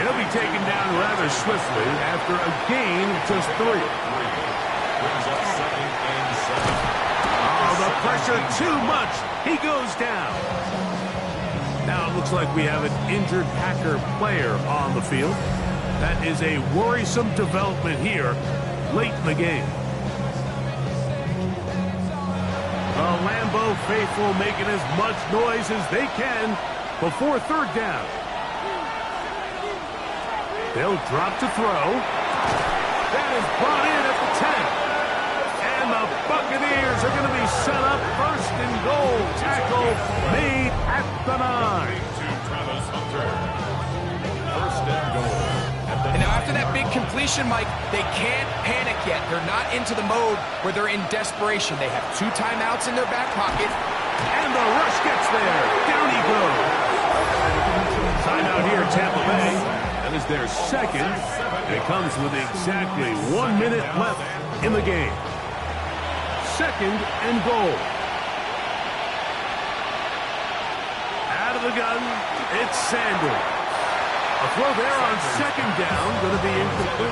He'll be taken down rather swiftly after a gain of just 3. Oh, the pressure too much. He goes down. Now it looks like we have an injured Packer player on the field. That is a worrisome development here late in the game. The Lambeau faithful making as much noise as they can before 3rd down. They'll drop to throw. That is brought in at the 10. And the Buccaneers are going to be set up 1st and goal. Tackle made at the 9. First and goal. And now after that big completion, Mike, they can't panic yet. They're not into the mode where they're in desperation. They have 2 timeouts in their back pocket. And the rush gets there. Down he goes. Timeout here, Tampa Bay. That is their second. And it comes with exactly 1 minute left in the game. 2nd and goal. Out of the gun, it's Sanders. A throw there on 2nd down, going to be incomplete.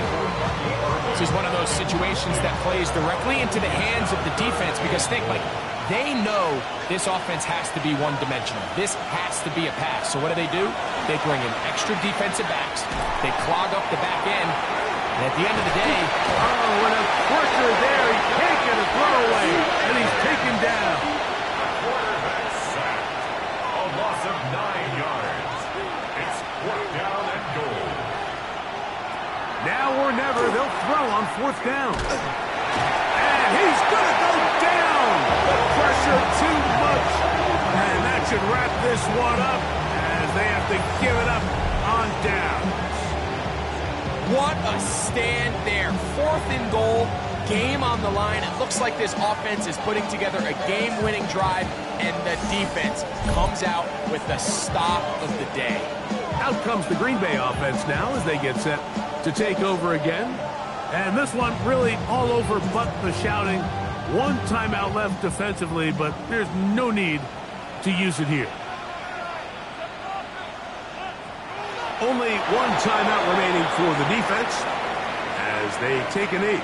This is one of those situations that plays directly into the hands of the defense because think, like, they know this offense has to be one-dimensional. This has to be a pass. So what do? They bring in extra defensive backs. They clog up the back end. And at the end of the day... Oh, and a pressure there. He can't get a throw away. And he's taken down. Quarterback sacked. A loss of 9 yards. It's 4th down and goal. Now or never, they'll throw on 4th down. And he's going to go down. The pressure too much. And that should wrap this one up as they have to give it up on down. What a stand there. 4th and goal, game on the line. It looks like this offense is putting together a game-winning drive, and the defense comes out with the stop of the day. Out comes the Green Bay offense now as they get set to take over again. And this one really all over but the shouting. 1 timeout left defensively, but there's no need to use it here. Only 1 timeout remaining for the defense as they take a knee.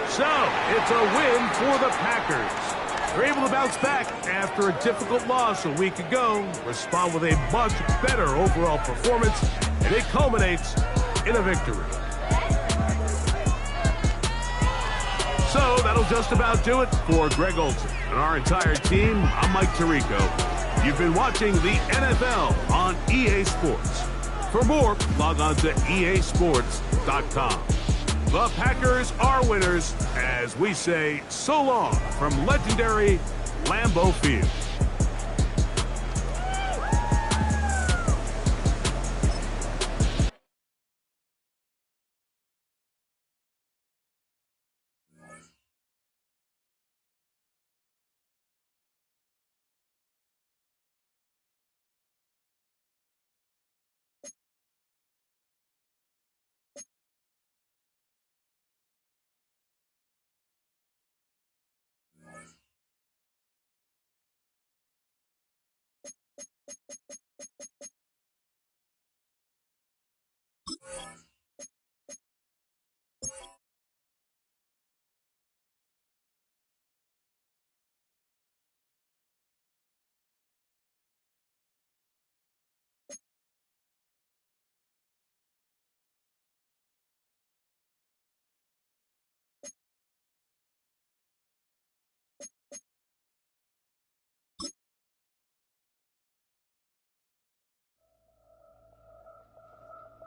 So, it's a win for the Packers. They're able to bounce back after a difficult loss a week ago, respond with a much better overall performance, and it culminates in a victory. So, that'll just about do it for Greg Olson and our entire team. I'm Mike Tirico. You've been watching the NFL on EA Sports. For more, log on to easports.com. The Packers are winners as we say so long from legendary Lambeau Field.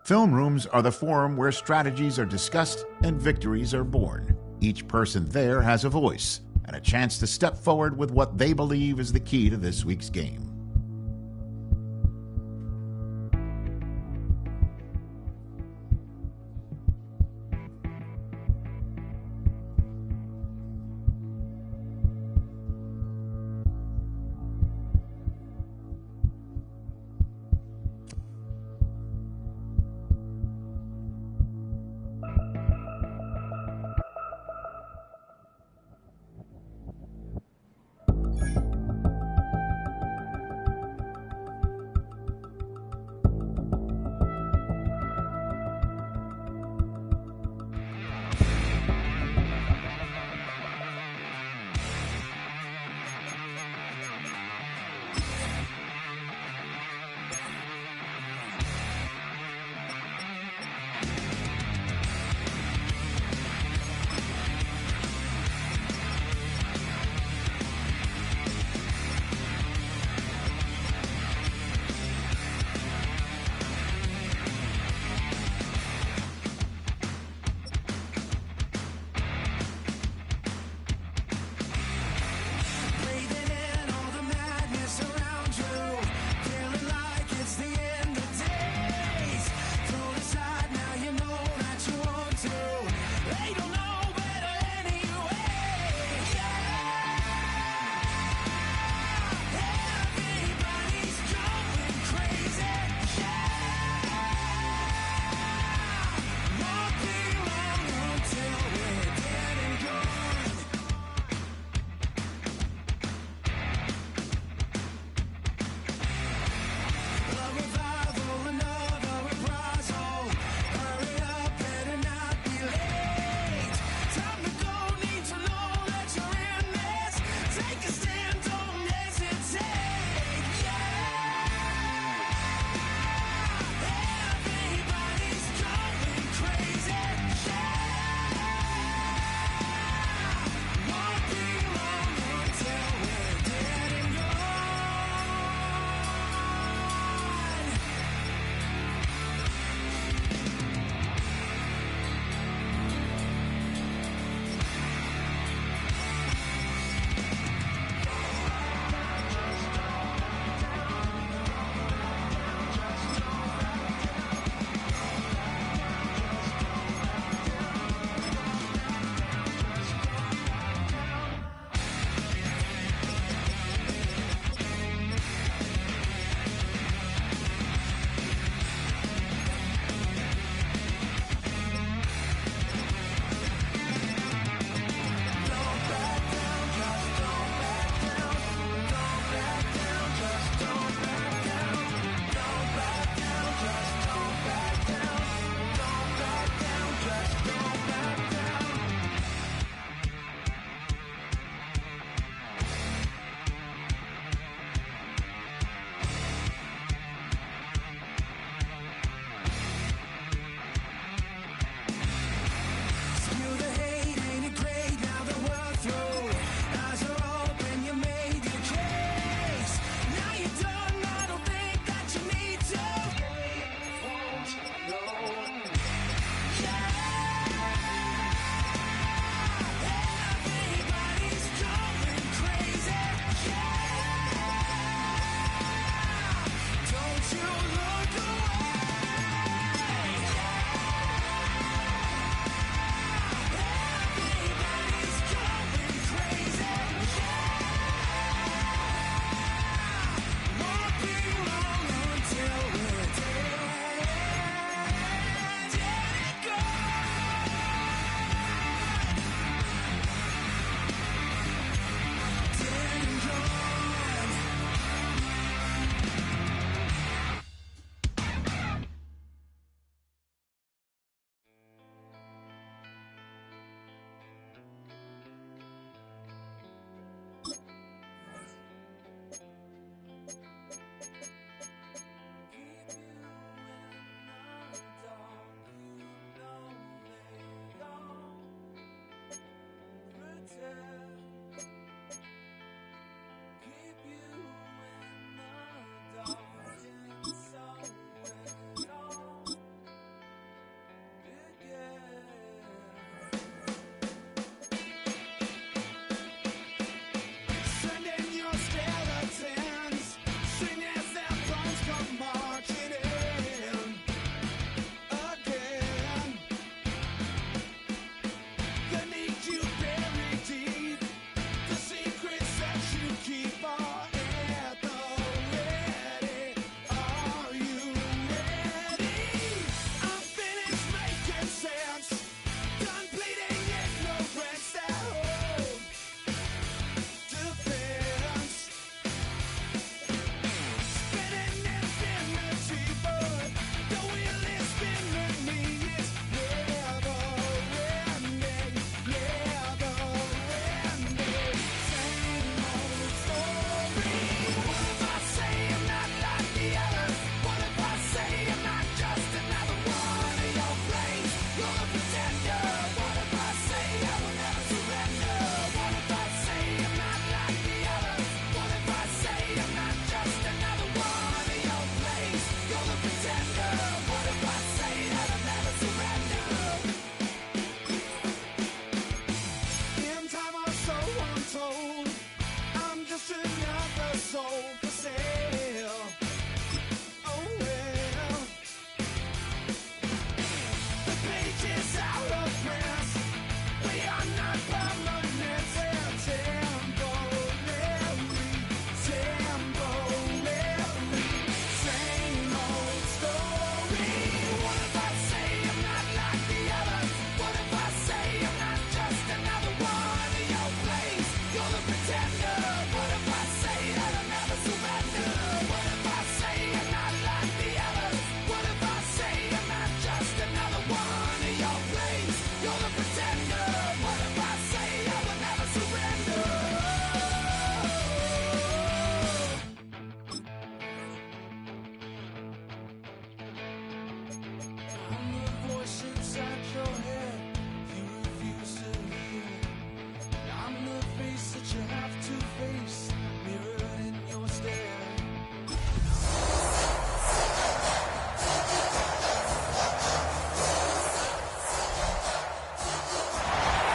Film rooms are the forum where strategies are discussed and victories are born. Each person there has a voice and a chance to step forward with what they believe is the key to this week's game.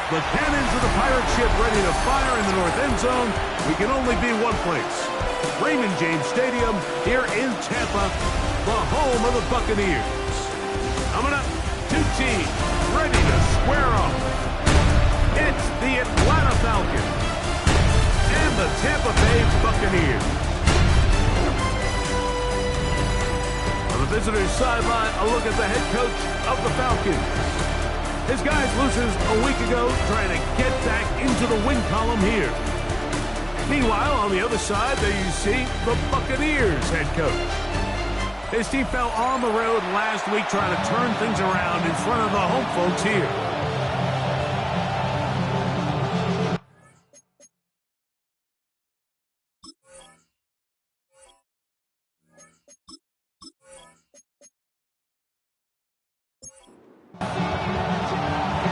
The cannons of the pirate ship ready to fire in the north end zone. We can only be one place. Raymond James Stadium here in Tampa, the home of the Buccaneers. Coming up, two teams ready to square off. It's the Atlanta Falcons and the Tampa Bay Buccaneers. On the visitors' sideline, a look at the head coach of the Falcons. His guys loses a week ago trying to get back into the win column here. Meanwhile, on the other side, there you see the Buccaneers head coach. His team fell on the road last week trying to turn things around in front of the home folks here.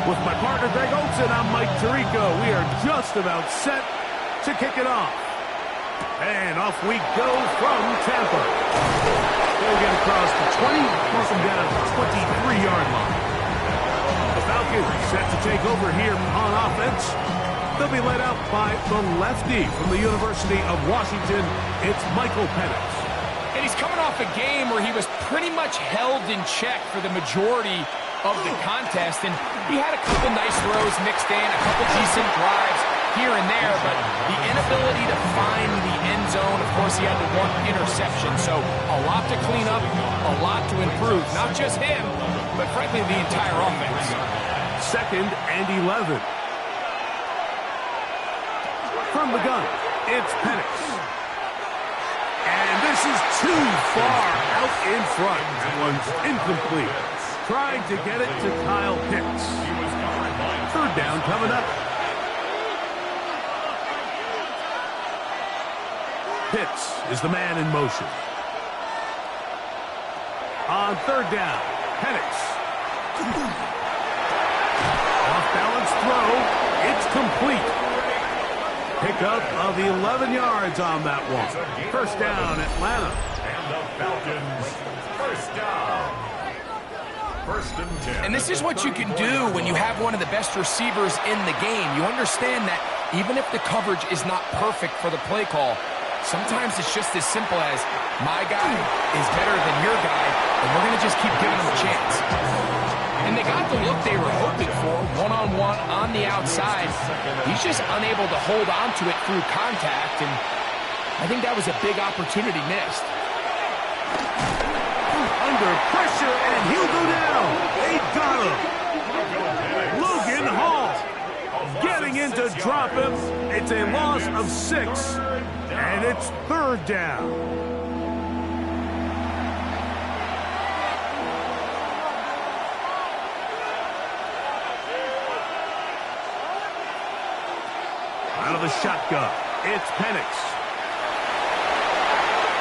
With my partner Greg Olson, I'm Mike Tirico. We are just about set to kick it off. And off we go from Tampa. They'll get across the 20, force them down to the 23-yard line. The Falcons set to take over here on offense. They'll be led out by the lefty from the University of Washington. It's Michael Penix. And he's coming off a game where he was pretty much held in check for the majority of the contest, and he had a couple nice throws mixed in, a couple decent drives here and there, but the inability to find the end zone, of course, he had the one interception, so a lot to clean up, a lot to improve. Not just him, but frankly, the entire offense. 2nd and 11. From the gun, it's Penix. And this is too far out in front. That one's incomplete. Trying to get it to Kyle Pitts. 3rd down coming up. Pitts is the man in motion. On 3rd down, Penix. Off-balance throw. It's complete. Pickup of 11 yards on that one. 1st down, Atlanta. And the Falcons, 1st down. 1st and 10. And this is what you can do when you have one of the best receivers in the game. You understand that even if the coverage is not perfect for the play call, sometimes it's just as simple as my guy is better than your guy, and we're going to just keep giving him a chance. And they got the look they were hoping for, one-on-one on the outside. He's just unable to hold on to it through contact, and I think that was a big opportunity missed. Under pressure, and he'll go down. They got him. Logan Hall getting in to drop him. It's a loss of 6, and it's 3rd down. Out of the shotgun, it's Penix.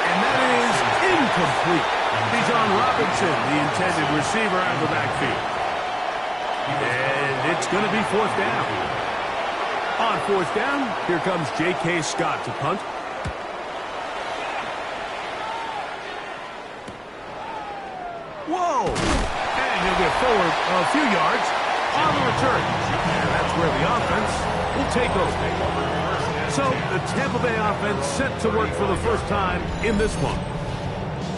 And that is incomplete. Bijan Robinson, the intended receiver, out of the backfield. And it's going to be 4th down. On 4th down, here comes J.K. Scott to punt. Whoa! And he'll get forward a few yards on the return. And that's where the offense will take over. So the Tampa Bay offense set to work for the first time in this one.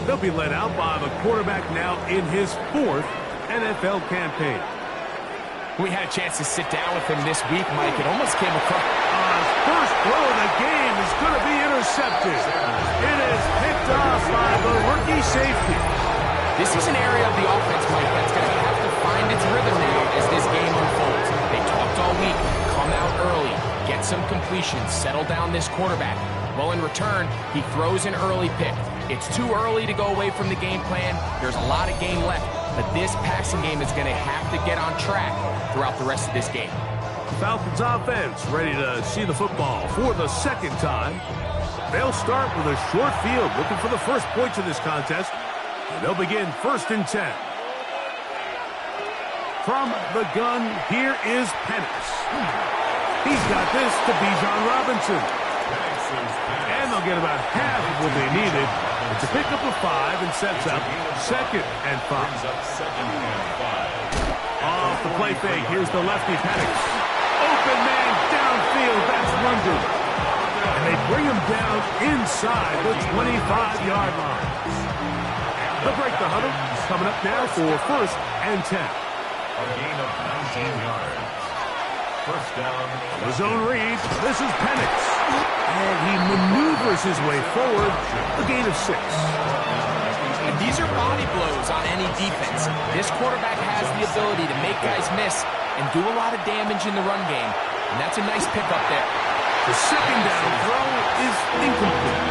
They'll be led out by the quarterback now in his 4th NFL campaign. We had a chance to sit down with him this week, Mike. It almost came across. First throw of the game is going to be intercepted. It is picked off by the rookie safety. This is an area of the offense, Mike, that's going to have to find its rhythm now as this game unfolds. They talked all week. Come out early. Get some completions. Settle down this quarterback. Well, in return, he throws an early pick. It's too early to go away from the game plan. There's a lot of game left, but this passing game is going to have to get on track throughout the rest of this game. Falcons offense ready to see the football for the 2nd time. They'll start with a short field, looking for the first points of this contest. And they'll begin 1st and 10. From the gun, here is Penix. He's got this to Bijan Robinson. And they'll get about half of what they needed. It's a pickup of 5 and sets up 2nd and 5. Off the play fake, here's the lefty Penix. open man downfield. That's London. And they bring him down inside the 25-yard line. They'll break the huddle. Coming up now for 1st and 10. A gain of 19 yards. First down. The zone read. This is Penix. And he maneuvers his way forward. A gain of 6. And these are body blows on any defense. This quarterback has the ability to make guys miss and do a lot of damage in the run game. And that's a nice pickup there. The second down throw is incomplete.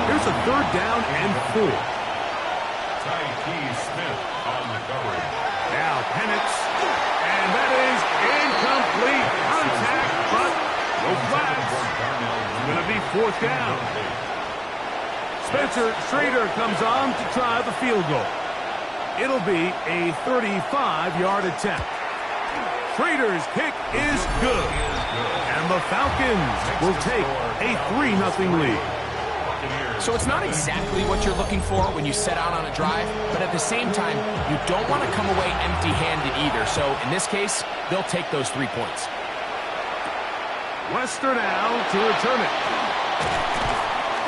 Here's a 3rd down and 4. Tyke Smith on the coverage. Now Penix. And that is incomplete. Contact, but no flags. It's going to be 4th down. Spencer Schrader comes on to try the field goal. It'll be a 35-yard attempt. Schrader's kick is good. And the Falcons will take a 3-0 lead. So it's not exactly what you're looking for when you set out on a drive, but at the same time, you don't want to come away empty-handed either. So in this case, they'll take those 3 points. Wester now to return it.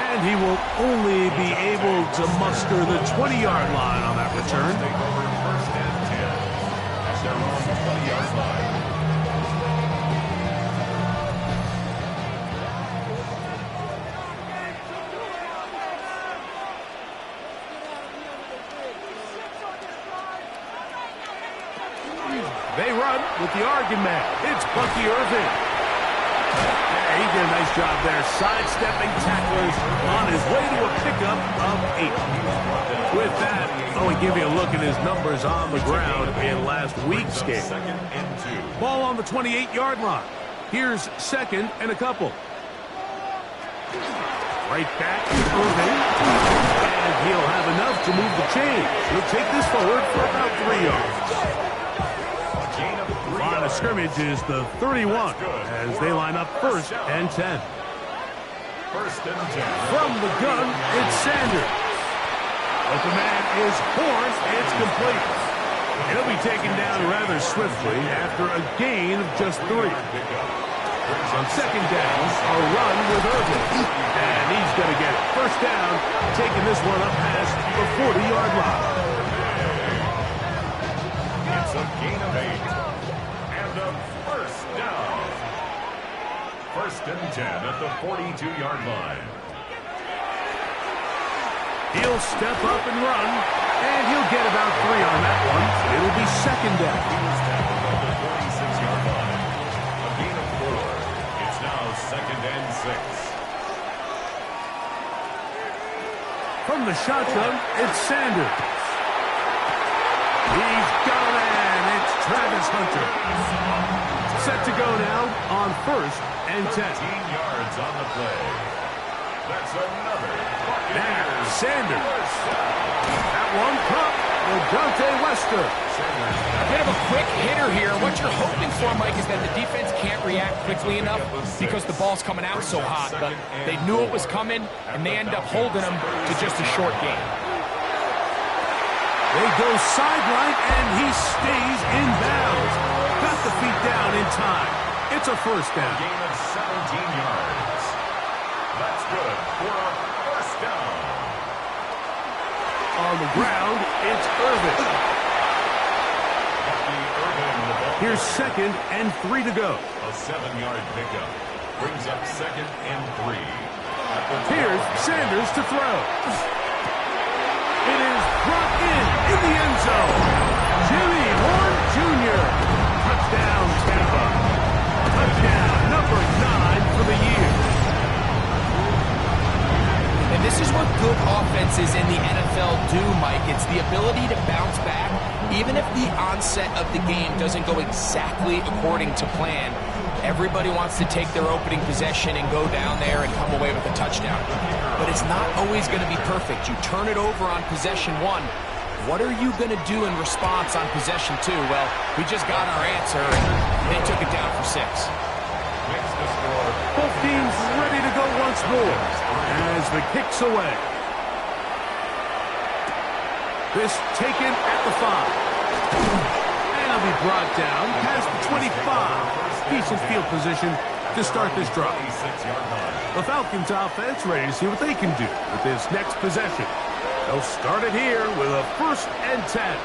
And he will only be able to muster the 20-yard line on that return. Take over 1st and 10 at their own 20-yard line. They run with the argument. It's Bucky Irving. He did a nice job there, sidestepping tacklers on his way to a pickup of 8. With that, let me give you a look at his numbers on the ground in last week's game. 2nd and 2. Ball on the 28-yard line. Here's 2nd and a couple. Right back to Irving. And he'll have enough to move the chains. He'll take this forward for about 3 yards. Line of scrimmage is the 31 as they line up 1st and 10. 1st and 10. From the gun, it's Sanders. Open man is Horn. It's complete. He'll be taken down rather swiftly after a gain of just 3. On 2nd down, a run with Irving. And he's going to get it. 1st down, taking this one up past the 40-yard line. It's a gain of 8. And a 1st down. 1st and 10 at the 42-yard line. He'll step up and run, and he'll get about 3 on that one. It'll be 2nd down. He was tackled at the 46-yard line. A gain of 4. It's now 2nd and 6. From the shotgun, it's Sanders. He's got a man. It's Travis Hunter. Set to go now on 1st and 10. 13 yards on the play. That's another. Now, Sanders. That one caught with Dante Wester. A bit of a quick hitter here. What you're hoping for, Mike, is that the defense can't react quickly enough because the ball's coming out so hot. But they knew it was coming, and they end up holding them to just a short gain. They go sideline, and he stays in bounds. Got the feet down in time. It's a 1st down. Gain of 17 yards. That's good for a 1st down. On the ground, it's Irving. Here's 2nd and 3 to go. A 7-yard pickup. Brings up 2nd and 3. Here's Sanders to throw. It is brought in the end zone. Jimmy Horn Jr. Touchdown, Tampa. Touchdown, number 9 for the year. And this is what good offenses in the NFL do, Mike. It's the ability to bounce back, even if the onset of the game doesn't go exactly according to plan. Everybody wants to take their opening possession and go down there and come away with a touchdown. But it's not always going to be perfect. You turn it over on possession 1. What are you going to do in response on possession 2? Well, we just got our answer, and they took it down for 6. Both teams ready to go once more as the kick's away. This taken at the 5. And it'll be brought down past the 25. decent field position to start this drive. The Falcons offense ready to see what they can do with this next possession. They'll start it here with a 1st and 10.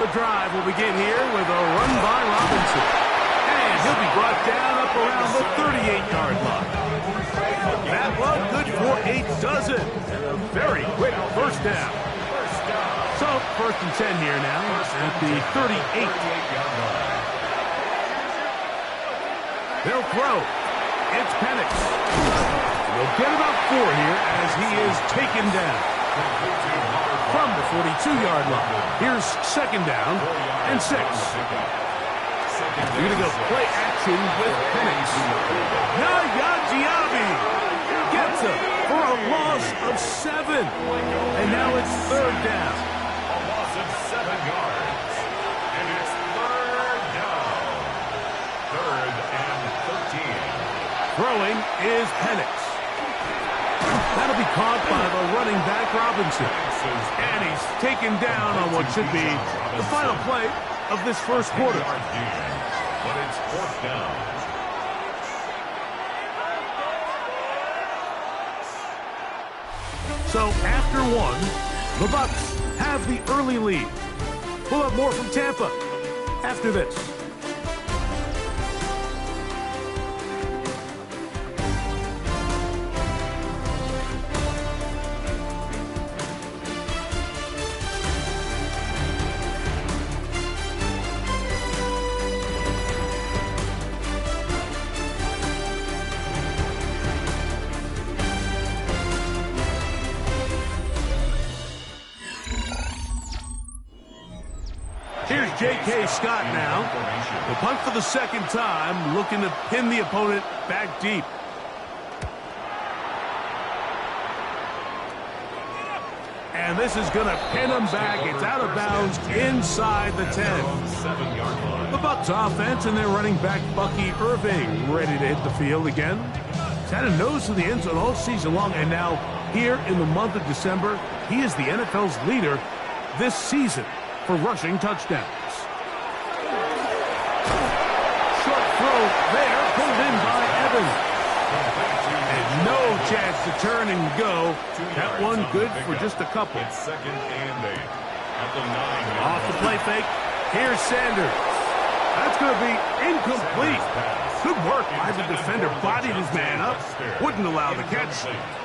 The drive will begin here with a run by Robinson. And he'll be brought down up around the 38-yard line. That one good for a dozen. And a very quick 1st down. So, 1st and 10 here now at the 38. They'll throw. It's Penix. They'll get about 4 here as he is taken down. From the 42-yard line. Here's 2nd down and 6. They're going to go play action with Penix. Yaya Diaby gets him for a loss of 7. And now it's 3rd down. A loss of 7 yards. And it's 3rd down. 3rd and 13. Throwing is Penix. That'll be caught by the running back Robinson. And he's taken down on what should be the final play of this 1st quarter. But it's 4th down. So after 1, the Bucs have the early lead. We'll have more from Tampa after this. Here's J.K. Scott now. The punt for the 2nd time, looking to pin the opponent back deep. And this is going to pin him back. It's out of bounds inside the 10. The Bucs offense and their running back Bucky Irving ready to hit the field again. He's had a nose to the end zone all season long, and now here in the month of December, he is the NFL's leader this season for rushing touchdowns. Short throw there, pulled in by Evans. And no chance to turn and go. That one good for just a couple. It's 2nd and 8 at the 9. Off the play fake. Here's Sanders. That's going to be incomplete. Good work by the defender. Bodied his man up. Wouldn't allow the catch.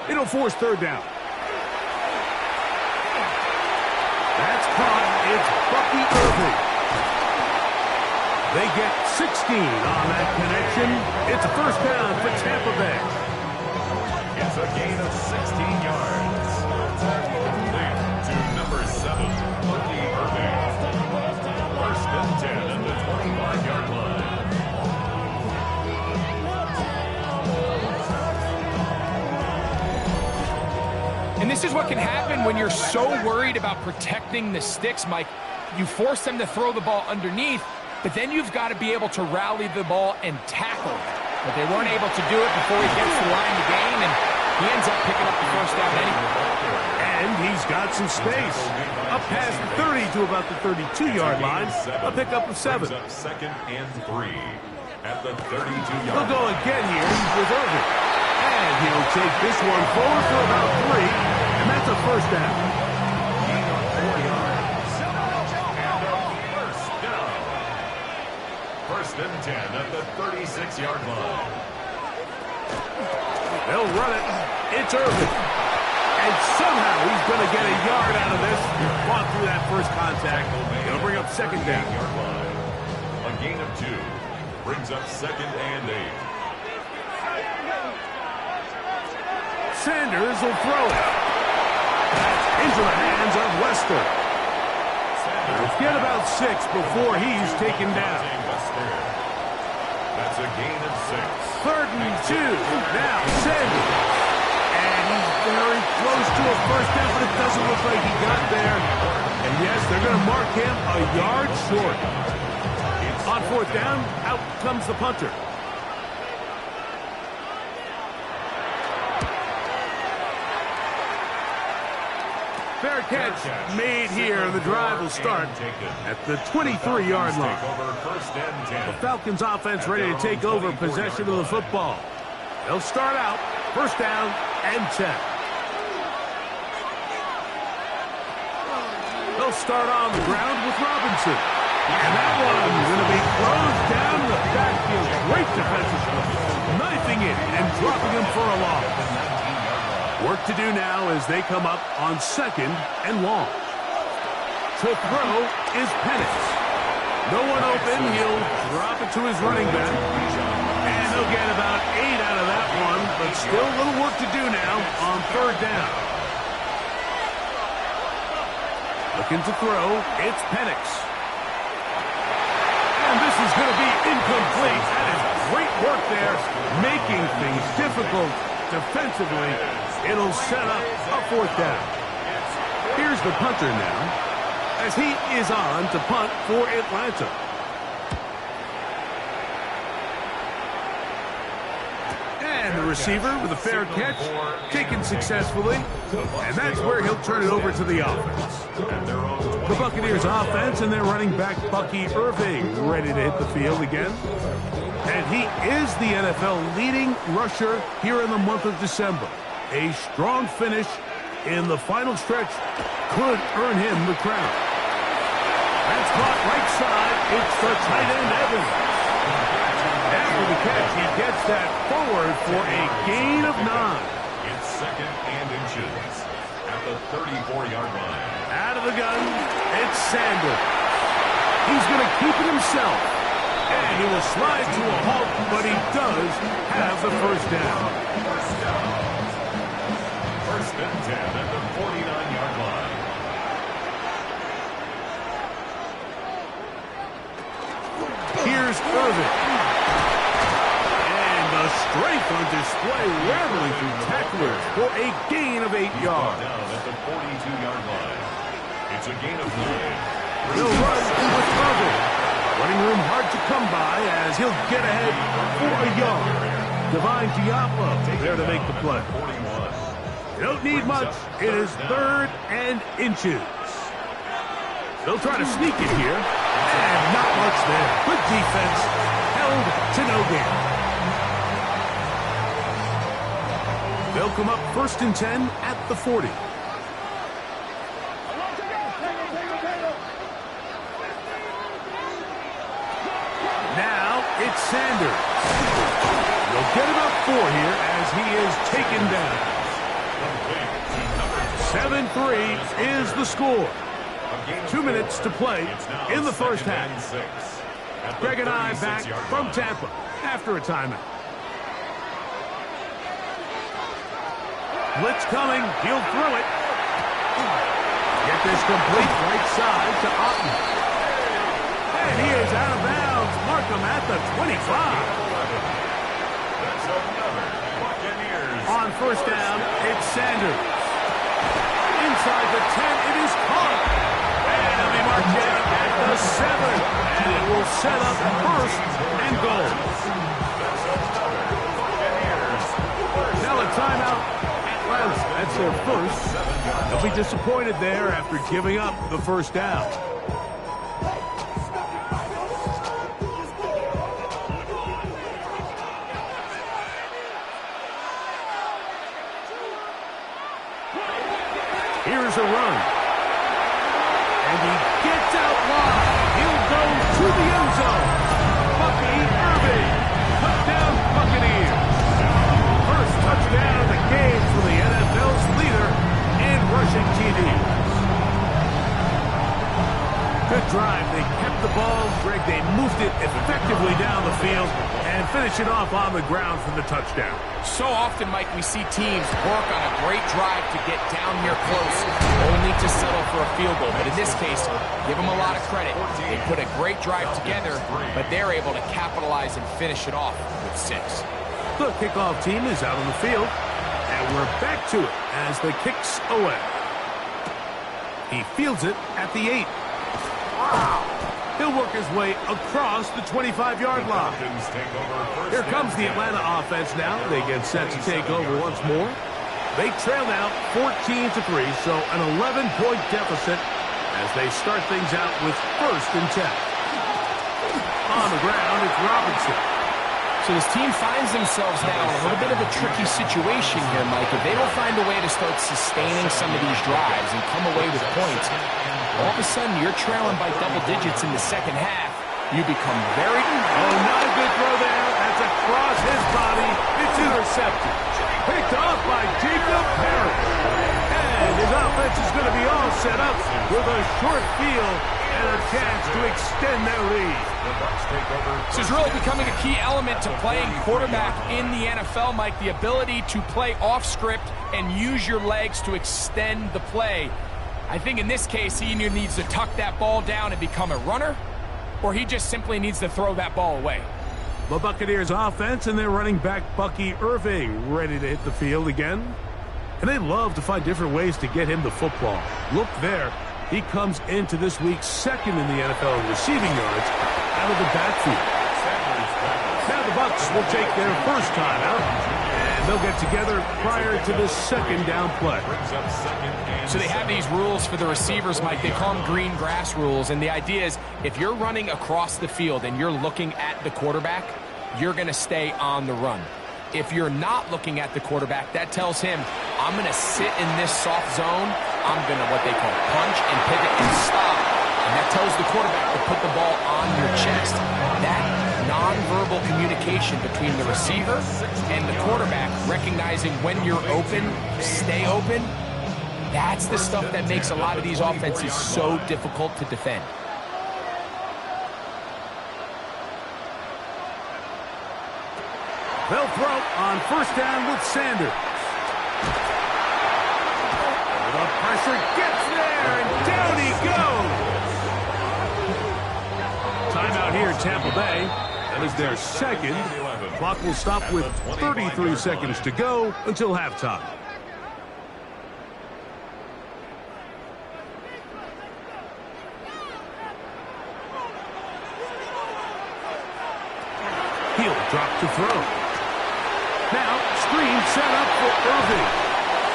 It'll force 3rd down. That's caught. It's Bucky Irving. They get 16 on that connection. It's a 1st down for Tampa Bay. It's a gain of 16 yards. Complete to number 7, Bucky Irving. 1st and 10 at the 25-yard line. And this is what can happen when you're so worried about protecting the sticks, Mike. You force them to throw the ball underneath, but then you've got to be able to rally the ball and tackle it. But they weren't able to do it before he gets to the line to gain, and he ends up picking up the 1st down anyway. And he's got some space. Up past the 30 to about the 32-yard line. A pickup of 7. 2nd and 3 at the 32-yard They'll go again here with Irving. And he'll take this one forward for about 3, and that's a 1st down. Gain of 4 yards. And a 1st down. 1st and 10 at the 36-yard line. They'll run it. It's Irving. And somehow he's going to get a yard out of this. Fought through that 1st contact. It'll bring up 2nd down. A gain of 2 brings up 2nd and 8. Sanders will throw it. That's into the hands of Lester. Let's get about 6 before he's taken down. That's a gain of 6. 3rd and 2. Now Sanders. And he's very close to a 1st down, but it doesn't look like he got there. And yes, they're going to mark him a yard short. On 4th down, out comes the punter. Fair catch made here. The drive will start at the 23-yard line. The Falcons offense ready to take over possession of the football. They'll start out first down and 10. They'll start on the ground with Robinson. And that one's going to be closed down the backfield. Great defensive play. Knifing it and dropping him for a loss. Work to do now as they come up on second and long. To throw is Penix. No one open. He'll drop it to his running back. And he'll get about 8 out of that one, but still a little work to do now on third down. Looking to throw, it's Penix. And this is going to be incomplete. That is great work there, making things difficult defensively. It'll set up a fourth down. Here's the punter now, as he is on to punt for Atlanta. And the receiver with a fair catch, taken successfully, and that's where he'll turn it over to the offense. The Buccaneers offense and their running back Bucky Irving ready to hit the field again. And he is the NFL leading rusher here in the month of December. A strong finish in the final stretch could earn him the crown. That's caught right side. It's the tight end, Evans. After the catch, he gets that forward for a gain of 9. It's second and inches at the 34-yard line. Out of the gun, it's Sanders. He's going to keep it himself. And he will slide to a halt, but he does have the first down. First and 10 at the 49-yard line. Here's Irving. And the strength on display, rattling through tacklers for a gain of 8 yards. Down at the 42-yard line. It's a gain of 9. He'll run with Irving. Running room hard to come by as he'll get ahead for a yard. Divine Diablo there to make the play. They don't need much. It is third and inches. They'll try to sneak it here. And not much there. Good defense. Held to no gain. They'll come up first and 10 at the 40. Now it's Sanders. They'll get about 4 here as he is taken down. 7-3 is the score. 2 minutes to play in the first half. Greg and I back from Tampa after a timeout. Blitz coming. He'll throw it. Get this complete right side to Otten. And he is out of bounds. Mark him at the 25. On first down, it's Sanders. Inside the 10, it is caught. And he'll be marked down at the 7. And it will set up first and goal. Now a timeout. Atlanta, that's their first. They'll be disappointed there after giving up the first down. Here's a run. And he gets out wide. He'll go to the end zone. Bucky Irving. Touchdown, Buccaneers. First touchdown of the game for the NFL's leader in rushing TDs. Good drive. They kept the ball. Greg, they moved it effectively down the field and finish it off on the ground for the touchdown. So often, Mike, we see teams work on a great drive to get down here close, only to settle for a field goal. But in this case, give them a lot of credit. They put a great drive together, but they're able to capitalize and finish it off with 6. The kickoff team is out on the field, and we're back to it as the kick's away. He fields it at the 8. He'll work his way across the 25-yard line. Here comes the Atlanta offense now. They get set to take over once more. They trail now 14-3, so an 11-point deficit as they start things out with 1st and 10. On the ground, it's Robinson. So this team finds themselves now in a little bit of a tricky situation here, Mike. If they don't find a way to start sustaining some of these drives and come away with points, all of a sudden you're trailing by double digits in the second half. You become very... Oh, not a good throw there. That's across his body. It's intercepted. Picked off by Jacob Parrish. And his offense is going to be all set up with a short field and a chance to extend their lead. This is really becoming a key element to playing quarterback in the NFL, Mike. The ability to play off script and use your legs to extend the play. I think in this case, he either needs to tuck that ball down and become a runner, or he just simply needs to throw that ball away. The Buccaneers offense and their running back Bucky Irving ready to hit the field again. And they love to find different ways to get him the football. Look there. He comes into this week 2nd in the NFL in receiving yards out of the backfield. Now the Bucs will take their first time out, and they'll get together prior to this 2nd down play. So they have these rules for the receivers, Mike. They call them green grass rules, and the idea is if you're running across the field and you're looking at the quarterback, you're going to stay on the run. If you're not looking at the quarterback, that tells him, I'm going to sit in this soft zone. I'm going to what they call punch and pivot and stop. And that tells the quarterback to put the ball on your chest. That nonverbal communication between the receiver and the quarterback, recognizing when you're open, stay open, that's the stuff that makes a lot of these offenses so difficult to defend. They'll throw on 1st down with Sanders. The pressure gets there, and down he goes. Timeout here, Tampa Bay. That is their 2nd. Clock will stop with 33 seconds to go until halftime. He'll drop to throw. Now, screen set up for Irving.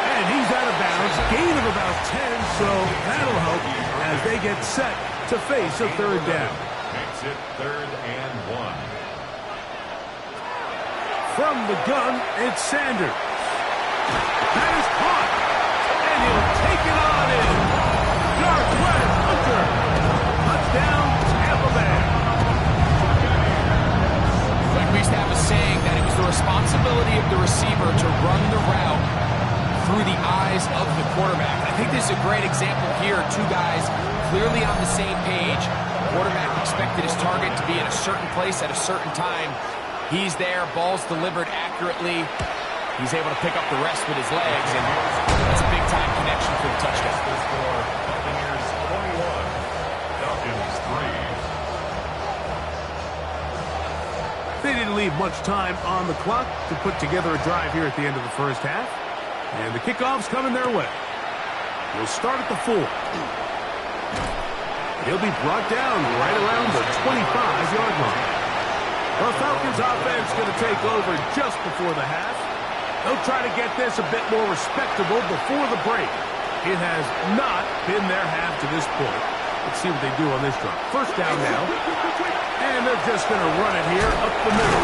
And he's out of bounds. Gain of about 10, so that'll help as they get set to face a 3rd down. Makes it 3rd and 1. From the gun, it's Sanders. That is caught. And he'll take it on in. Northwest Hunter. Touchdown, Tampa Bay. Like we used to have a saying that it was the responsibility of the receiver to run the route through the eyes of the quarterback. I think this is a great example here. 2 guys clearly on the same page. The quarterback expected his target to be in a certain place at a certain time. He's there, ball's delivered accurately. He's able to pick up the rest with his legs, and that's a big-time connection for the touchdown. Buccaneers 21, Falcons 3. They didn't leave much time on the clock to put together a drive here at the end of the 1st half. And the kickoff's coming their way. We'll start at the 4. He'll be brought down right around the 25-yard line. The Falcons offense going to take over just before the half. They'll try to get this a bit more respectable before the break. It has not been their half to this point. Let's see what they do on this drive. 1st down now. And they're just going to run it here up the middle.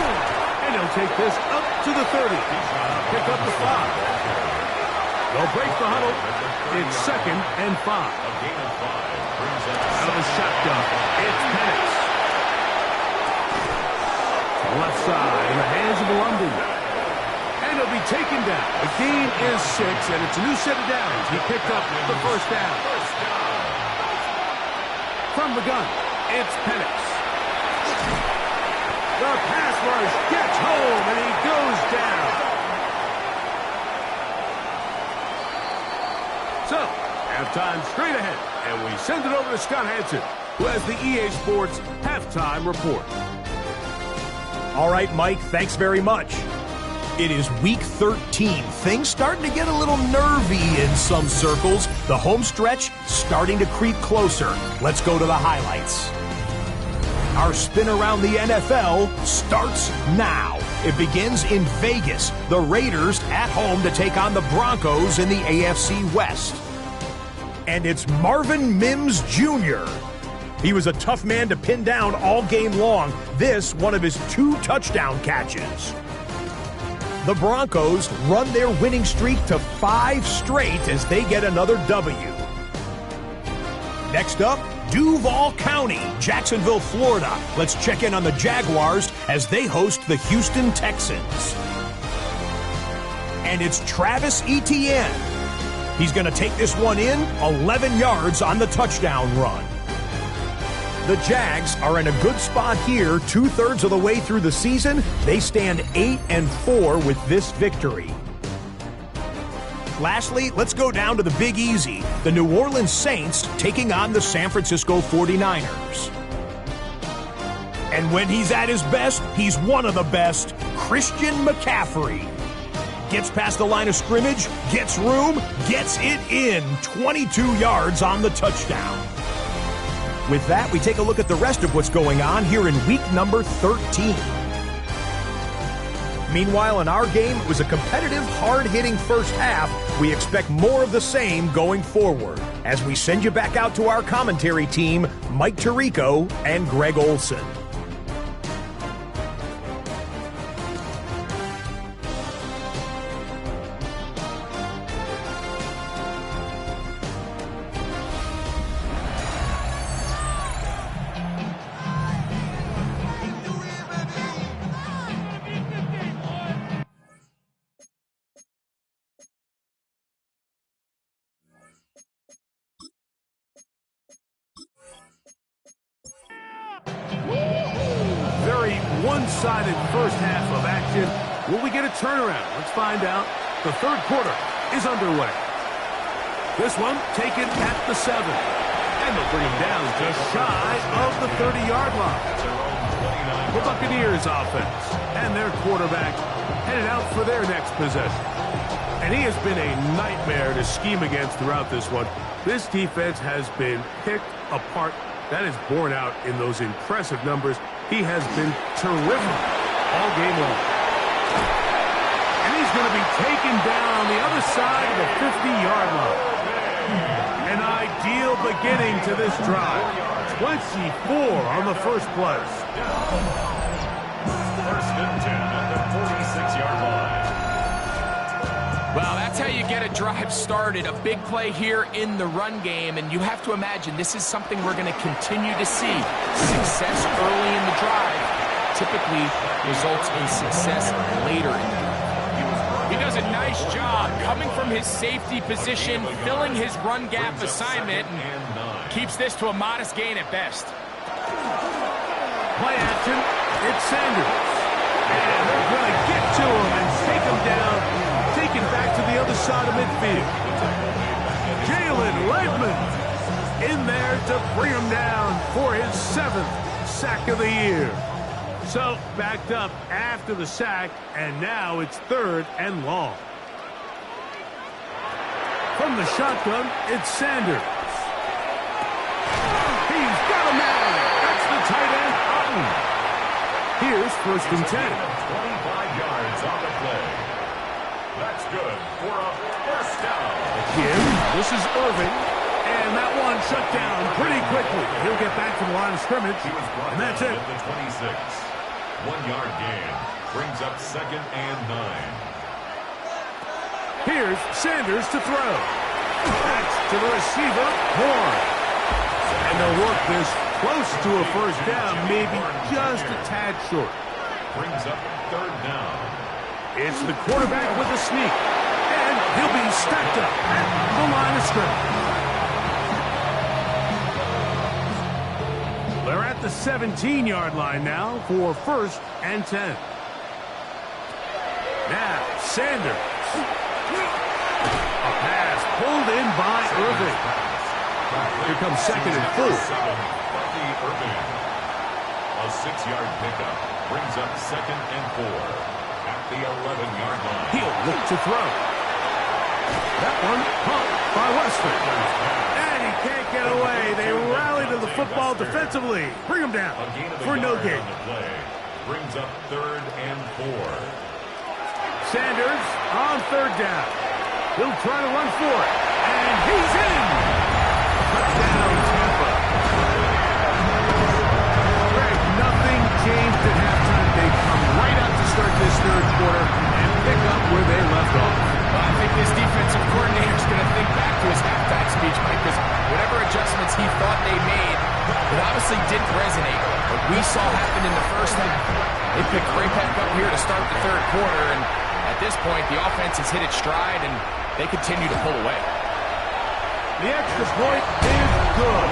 And he'll take this up to the 30. Pick up the 5. They'll break the huddle. It's 2nd and 5. Out of the shotgun, it's Penix. Left side in the hands of London. And he'll be taken down. The gain is 6, and it's a new set of downs. He picked up the 1st down. From the gun, it's Penix. The pass rush gets home, and he goes down. So, halftime straight ahead, and we send it over to Scott Hansen, who has the EA Sports halftime report. All right, Mike, thanks very much. It is week 13. Things starting to get a little nervy in some circles. The home stretch starting to creep closer. Let's go to the highlights. Our spin around the NFL starts now. It begins in Vegas. The Raiders at home to take on the Broncos in the AFC West. And it's Marvin Mims Jr. He was a tough man to pin down all game long. This, one of his 2 touchdown catches. The Broncos run their winning streak to 5 straight as they get another W. Next up, Duval County, Jacksonville, Florida. Let's check in on the Jaguars as they host the Houston Texans. And it's Travis Etienne. He's going to take this one in, 11 yards on the touchdown run. The Jags are in a good spot here, 2/3 of the way through the season. They stand 8-4 with this victory. Lastly, let's go down to the Big Easy. The New Orleans Saints taking on the San Francisco 49ers. And when he's at his best, he's one of the best. Christian McCaffrey gets past the line of scrimmage, gets room, gets it in. 22 yards on the touchdown. With that, we take a look at the rest of what's going on here in week number 13. Meanwhile, in our game, it was a competitive, hard-hitting first half. We expect more of the same going forward as we send you back out to our commentary team, Mike Tirico and Greg Olson. One-sided first half of action. Will we get a turnaround? Let's find out. The third quarter is underway. This one taken at the 7. And they'll bring him down just shy of the 30-yard line. The Buccaneers offense and their quarterback headed out for their next possession. And he has been a nightmare to scheme against throughout this one. This defense has been picked apart. That is borne out in those impressive numbers. He has been terrific all game long. And he's going to be taken down on the other side of the 50-yard line. An ideal beginning to this drive. 24 on the first play. First and 10 at the 46-yard line. Well, that's how you get a drive started. A big play here in the run game, and you have to imagine this is something we're going to continue to see. Success early in the drive typically results in success later in the drive. He does a nice job coming from his safety position, filling his run gap assignment, and keeps this to a modest gain at best. Play action, it's Sanders. And they're going to get to him and take him down. Taken back to the other side of midfield. Jalen Redmond in there to bring him down for his 7th sack of the year. So backed up after the sack, and now it's 3rd and long. From the shotgun, it's Sanders. He's got a man. That's the tight end, Otten. Here's 1st and 10. 25 yards on the play. That's good for a first down. Again, this is Irving, and that one shut down pretty quickly. He'll get back to the line of scrimmage, and that's it. At the 26. 1-yard gain brings up 2nd and 9. Here's Sanders to throw. That's to the receiver, Horn. And they'll work this close to a first down, maybe just a tad short. Brings up 3rd down. It's the quarterback with a sneak, and he'll be stacked up at the line of scrimmage. They're at the 17-yard line now for 1st and 10. Now, Sanders. A pass pulled in by Irving. Here comes 2nd and 4. Irving. A 6-yard pickup brings up 2nd and 4. At the 11-yard line. He'll look to throw. That one pumped by Western. And he can't get away. They rally to the football defensively. Bring him down for no gain. Brings up 3rd and 4. Sanders on 3rd down. He'll try to run for it. And he's in. Touchdown, Tampa. Greg, nothing changed at halftime. They come right out to start this 3rd quarter and pick up where they left off. Well, I think this defensive coordinator is going to think back to his halftime speech, Mike, because whatever adjustments he thought they made, it obviously didn't resonate. What we saw happen in the first half, they picked right back up here to start the 3rd quarter, and at this point, the offense has hit its stride, and they continue to pull away. The extra point is good,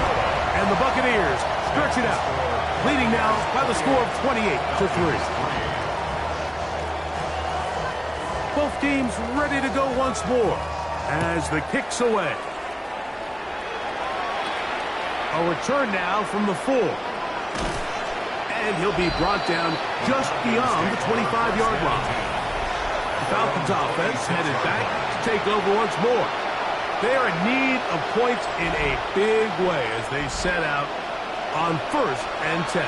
and the Buccaneers stretch it out, leading now by the score of 28-3. Both teams ready to go once more as the kick's away. A return now from the 4. And he'll be brought down just beyond the 25-yard line. The Falcons offense headed back to take over once more. They're in need of points in a big way as they set out on 1st and 10.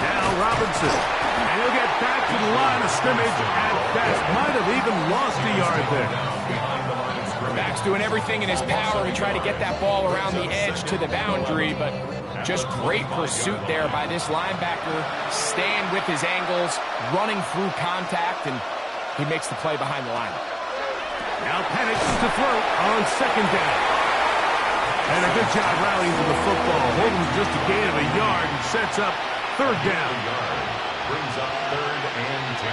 Now Robinson, and he'll get back to the line of scrimmage at best. Might have even lost a yard there. Back's doing everything in his power to try to get that ball around the edge to the boundary, but just great pursuit there by this linebacker, staying with his angles, running through contact, and he makes the play behind the line. Now Penix to throw on 2nd down. And a good job rallying to the football, holding just a gain of a yard and sets up 3rd down. Brings up 3rd and 10.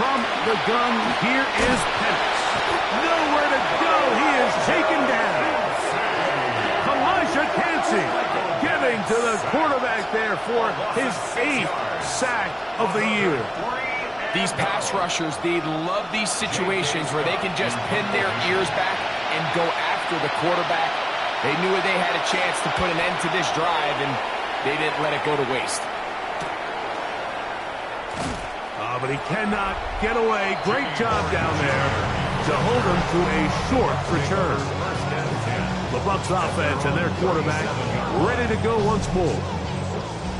From the gun, here is Penix. Nowhere to go. He is taken down. Elijah Cansey getting to the quarterback there for his 8th sack of the year. These pass rushers, they love these situations where they can just pin their ears back and go after the quarterback. They knew they had a chance to put an end to this drive, and they didn't let it go to waste. But he cannot get away. Great job down there to hold him to a short return. The Bucs offense and their quarterback ready to go once more.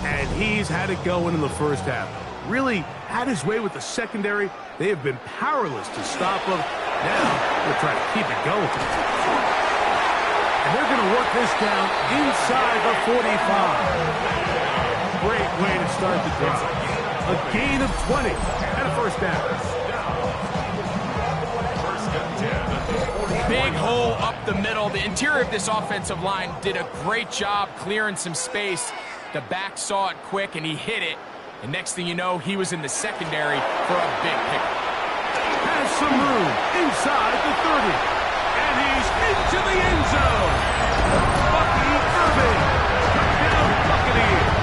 And he's had it going in the first half. Really had his way with the secondary. They have been powerless to stop him. Now they're trying to keep it going. And they're going to work this down inside the 45. Great way to start the drive. A gain of 20 and a 1st down. Big hole up the middle. The interior of this offensive line did a great job clearing some space. The back saw it quick, and he hit it. And next thing you know, he was in the secondary for a big pickup. Has some room inside the 30. And he's into the end zone. Bucky Irving. Touchdown, Buccaneers.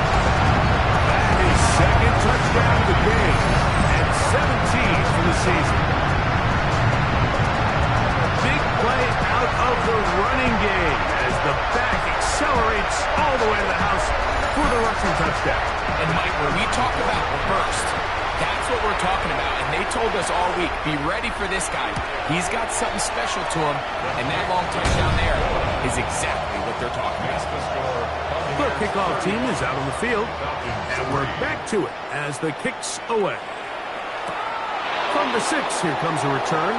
His 2nd touchdown of the game, and 17 for the season. Big play out of the running game as the back accelerates all the way to the house for the rushing touchdown. And Mike, when we talk about burst, that's what we're talking about. And they told us all week, be ready for this guy. He's got something special to him, and that long touchdown there is exactly what they're talking about. The kickoff team is out on the field, and we're back to it as the kick's away. From the 6, here comes a return.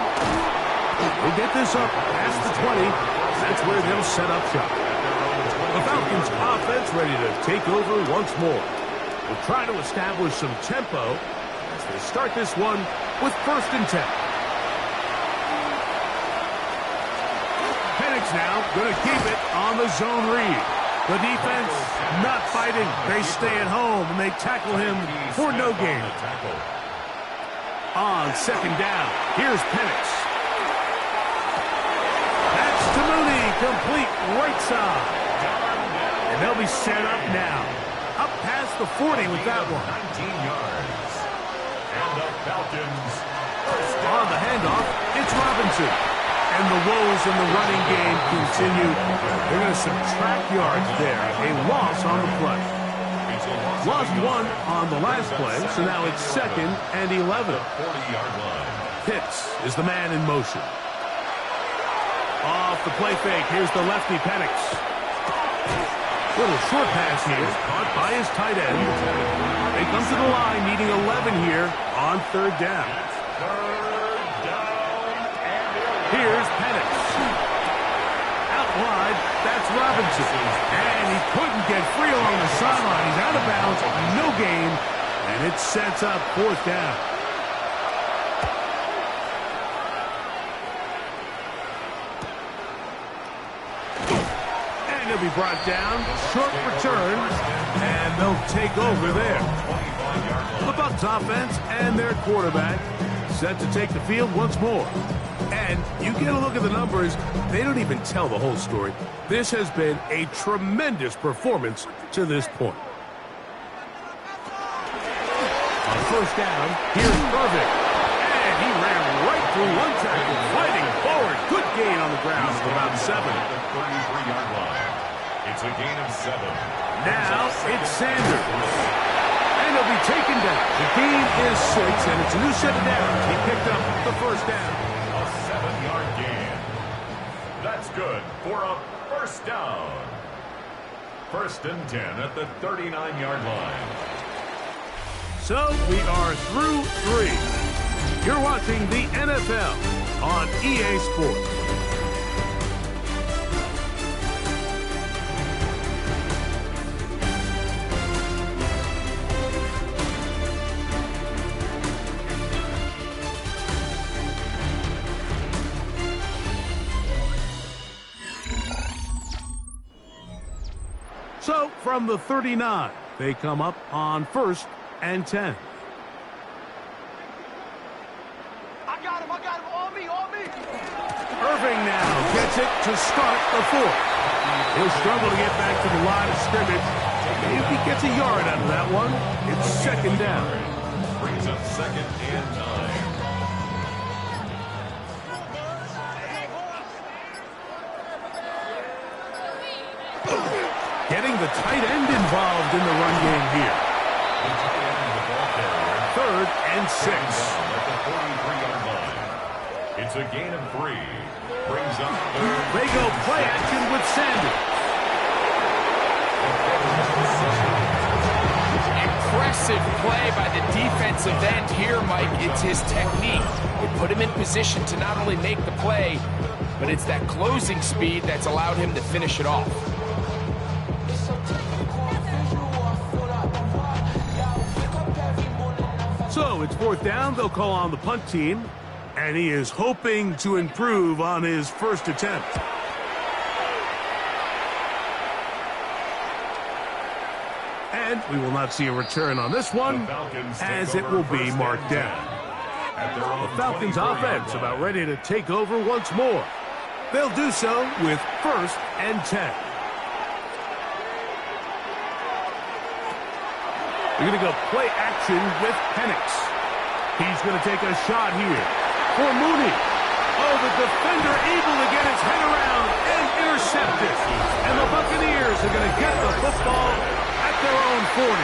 We'll get this up past the 20. That's where they'll set up shop. The Falcons offense ready to take over once more. We'll try to establish some tempo as they start this one with 1st and 10. Penix now going to keep it on the zone read. The defense not fighting. They stay at home, and they tackle him for no gain. On 2nd down, here's Penix. That's to Mooney, complete right side. And they'll be set up now. Up past the 40 with that one. 19 yards. And the Falcons. On the handoff, it's Robinson. And the woes in the running game continue. They're going to subtract yards there. A loss on the play. Lost 1 on the last play, so now it's 2nd and 11. 40-yard line. Pitts is the man in motion. Off the play fake, here's the lefty Penix. Little short pass here, caught by his tight end. They come to the line, needing 11 here on third down. Here's Penix. Out wide, that's Robinson. And he couldn't get free along the sideline. He's out of bounds, no gain, and it sets up fourth down. He'll be brought down, short return, and they'll take over there. The Bucs offense and their quarterback set to take the field once more. And you get a look at the numbers, they don't even tell the whole story. This has been a tremendous performance to this point. On first down, here's Irving. And he ran right through one tackle, fighting forward. Good gain on the ground for about 7. The 33-yard line. It's a gain of 7. Now it's Sanders. And he'll be taken down. The gain is 6, and it's a new set of downs. He picked up the first down. A 7-yard gain. That's good for a first down. First and 10 at the 39-yard line. So we are through 3. You're watching the NFL on EA Sports. So, from the 39, they come up on first and 10. I got him, on me. Irving now gets it to start the fourth. He'll struggle to get back to the line of scrimmage. If he gets a yard out of that one, it's second down. Brings up second and 9. Getting the tight end involved in the run game here. Third and 6. At the 43-yard line. It's a gain of 3. Brings up third. They go play action with Sanders. Impressive play by the defensive end here, Mike. It's his technique. It put him in position to not only make the play, but it's that closing speed that's allowed him to finish it off. So it's fourth down. They'll call on the punt team. And he is hoping to improve on his first attempt. And we will not see a return on this one, as it will be marked down. The Falcons offense about ready to take over once more. They'll do so with first and 10. They're going to go play action with Penix. He's going to take a shot here for Mooney. Oh, the defender able to get his head around and intercept it. And the Buccaneers are going to get the football at their own 40.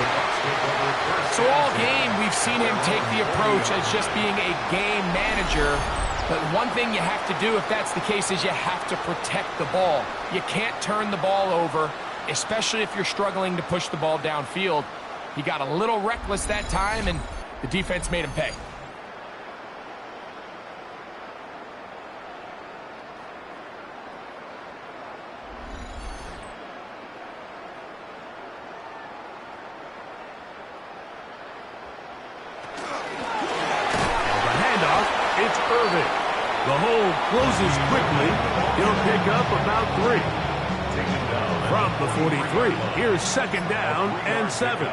So all game, we've seen him take the approach as just being a game manager. But one thing you have to do if that's the case is you have to protect the ball. You can't turn the ball over, especially if you're struggling to push the ball downfield. He got a little reckless that time, and the defense made him pay. The handoff, it's Irving. The hole closes quickly. He'll pick up about 3. From the 43, here's second down and 7.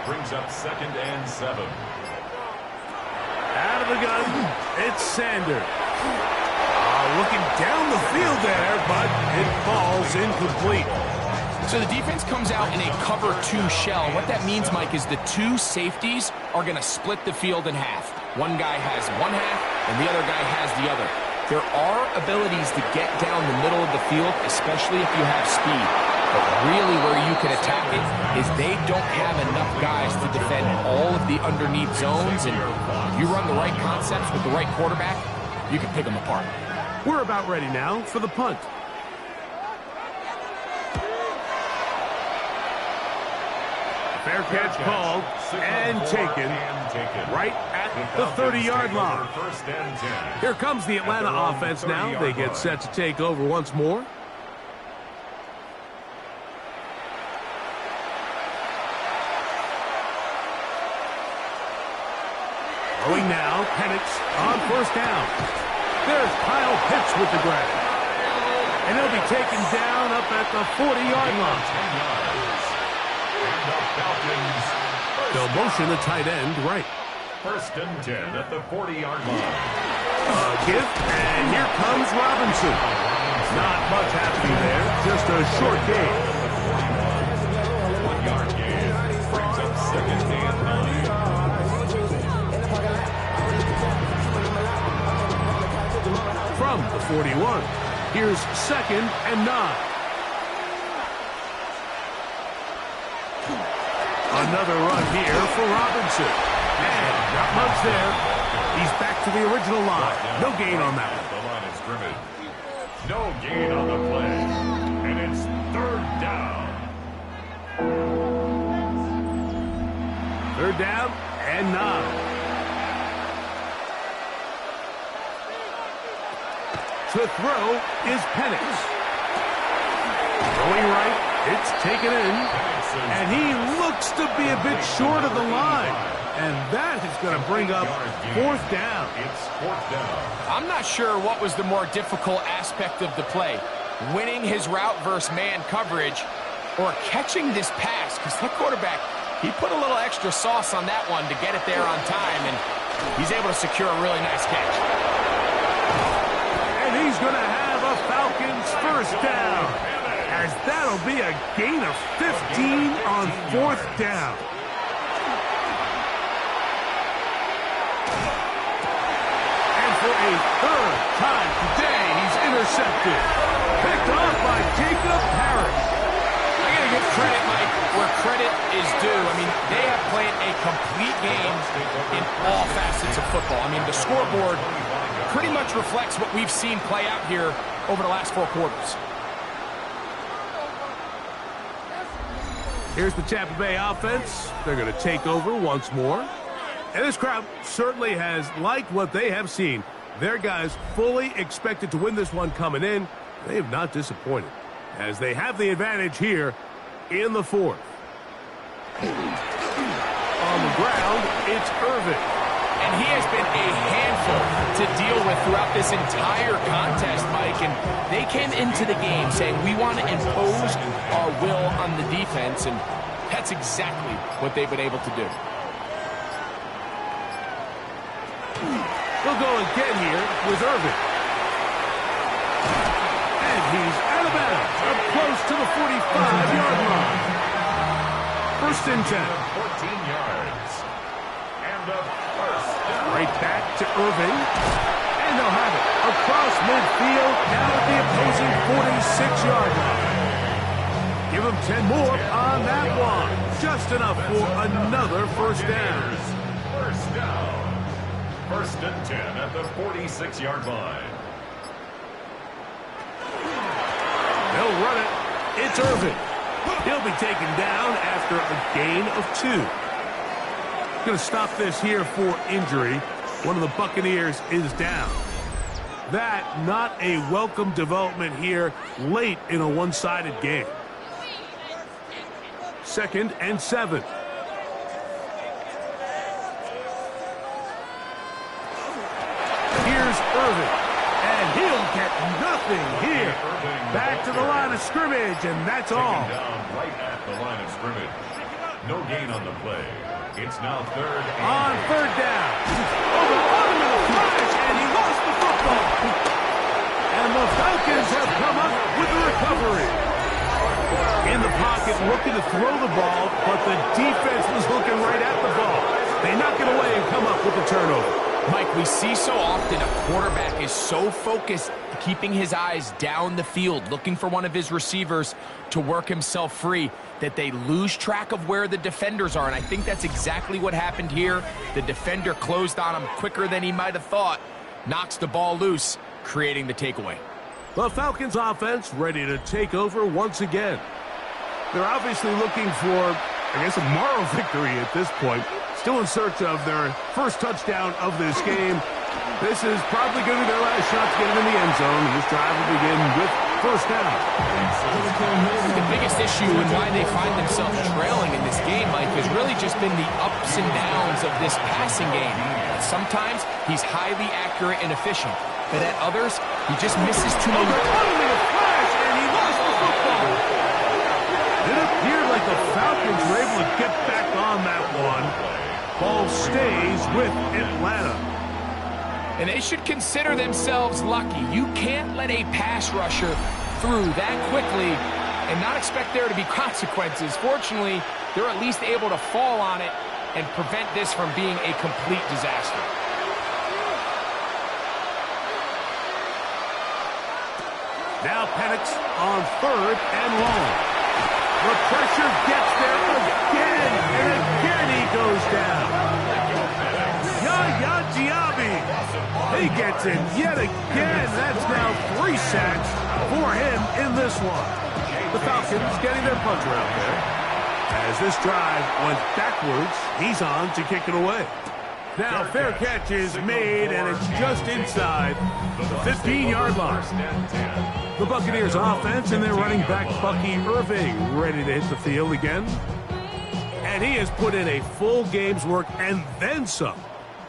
Brings up second and 7. Out of the gun, it's Sanders. Looking down the field there, but it falls incomplete. So the defense comes out in a cover 2 shell. What that means, Mike, is the 2 safeties are going to split the field in half. One guy has one half, and the other guy has the other. There are abilities to get down the middle of the field, especially if you have speed. But really where you can attack it is they don't have enough guys to defend all of the underneath zones. And if you run the right concepts with the right quarterback, you can pick them apart. We're about ready now for the punt. Fair catch called and taken right at the 30-yard line. Here comes the Atlanta offense now. They get set to take over once more. Throwing now, Penix on first down. There's Kyle Pitts with the grab. And he'll be taken down up at the 40-yard line. They'll motion the tight end right. First and 10 at the 40-yard line. Give, and here comes Robinson. Not much happening there, just a short gain. 1-yard gain brings up second and 9. From the 41, here's second and 9. Another run here for Robinson. And not much there. He's back to the original line. No gain on that one. The line of scrimmage. No gain on the play. And it's third down. Third down and 9. To throw is Penix. Going right, it's taken in. And he looks to be a bit short of the line. And that is going to bring up fourth down. It's fourth down. I'm not sure what was the more difficult aspect of the play. Winning his route versus man coverage or catching this pass. Because that quarterback, he put a little extra sauce on that one to get it there on time. And he's able to secure a really nice catch. And he's going to have a Falcons first down. As that'll be a gain of 15 on fourth down. And for a third time today, he's intercepted. Picked off by Jacob Harris. I got to give credit, Mike, where credit is due. I mean, they have played a complete game in all facets of football. I mean, the scoreboard pretty much reflects what we've seen play out here over the last 4 quarters. Here's the Tampa Bay offense. They're going to take over once more. And this crowd certainly has liked what they have seen. Their guys fully expected to win this one coming in. They have not disappointed, as they have the advantage here in the fourth. On the ground, it's Irvin. And he has been a handful to deal with throughout this entire contest, Mike. And they came into the game saying, we want to impose our will on the defense. And that's exactly what they've been able to do. They'll go again here with Irvin. And he's out of bounds, up close to the 45-yard line. First and 10. 14 yards. And the first down. Right back to Irvin. And they'll have it across midfield, down at the opposing 46-yard line. Give them 10 more on that one. Just enough for another first down. First down. First and 10 at the 46-yard line. They'll run it. It's Irvin. He'll be taken down after a gain of 2. Going to stop this here for injury. One of the Buccaneers is down. That not a welcome development here late in a one-sided game. Second and 7. Here's Irvin. And he'll get nothing here. Back to the line of scrimmage, and that's all. Down right at the line of scrimmage. No gain on the play. It's now third and on third down. On him in a flash, and he lost the football. And the Falcons have come up with a recovery. In the pocket, looking to throw the ball, but the defense was looking right at the ball. They knock it away and come up with the turnover. Mike, we see so often a quarterback is so focused, keeping his eyes down the field, looking for one of his receivers to work himself free, that they lose track of where the defenders are. And I think that's exactly what happened here. The defender closed on him quicker than he might have thought, knocks the ball loose, creating the takeaway. The Falcons offense ready to take over once again. They're obviously looking for, I guess, a moral victory at this point. Still in search of their first touchdown of this game. This is probably going to be their last shot to get them in the end zone. This drive will begin with first down. The biggest issue and why they find themselves trailing in this game, Mike, has really just been the ups and downs of this passing game. Sometimes he's highly accurate and efficient, but at others, he just misses too many. And he lost the football. It appeared like the Falcons were able to get back on that one. Ball stays with Atlanta. And they should consider themselves lucky. You can't let a pass rusher through that quickly and not expect there to be consequences. Fortunately, they're at least able to fall on it and prevent this from being a complete disaster. Now Penix on third and long. The pressure gets there again, and again he goes down. Yaya Diaby. He gets it yet again. That's now 3 sacks for him in this one. The Falcons getting their punter out there. As this drive went backwards, he's on to kick it away. Now fair catch is made, and it's just inside the 15-yard line. The Buccaneers offense and their running back Bucky Irving ready to hit the field again. And he has put in a full game's work and then some.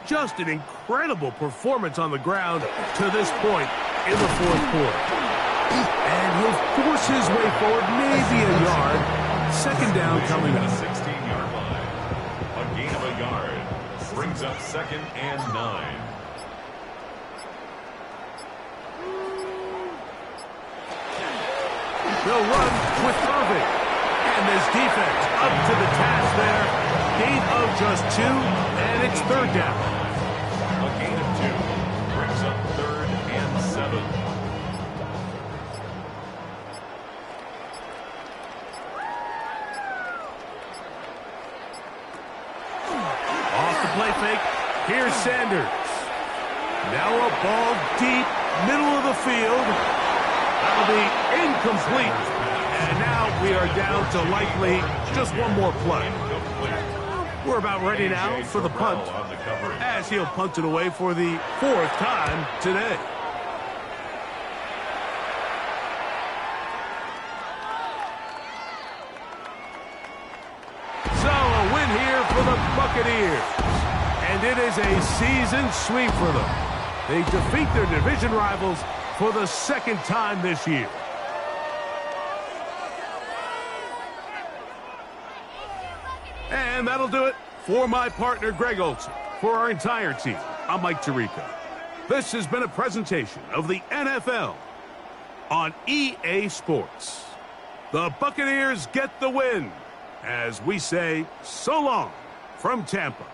Just an incredible performance on the ground to this point in the fourth quarter. And he'll force his way forward, maybe a yard. Second down coming up. 16-yard line. A gain of a yard. Brings up 2nd and 9. They'll run with Irving. And this defense up to the task there. Gain of just 2, and it's third down. A gain of 2. Brings up 3rd and 7. Off the play fake. Here's Sanders. Now a ball deep, middle of the field. That'll be incomplete. And now we are down to likely just one more play. We're about ready now for the punt, as he'll punt it away for the 4th time today. So a win here for the Buccaneers. And it is a season sweep for them. They defeat their division rivals for the 2nd time this year. And that'll do it for my partner, Greg Olson. For our entire team, I'm Mike Tirico. This has been a presentation of the NFL on EA Sports. The Buccaneers get the win, as we say so long from Tampa.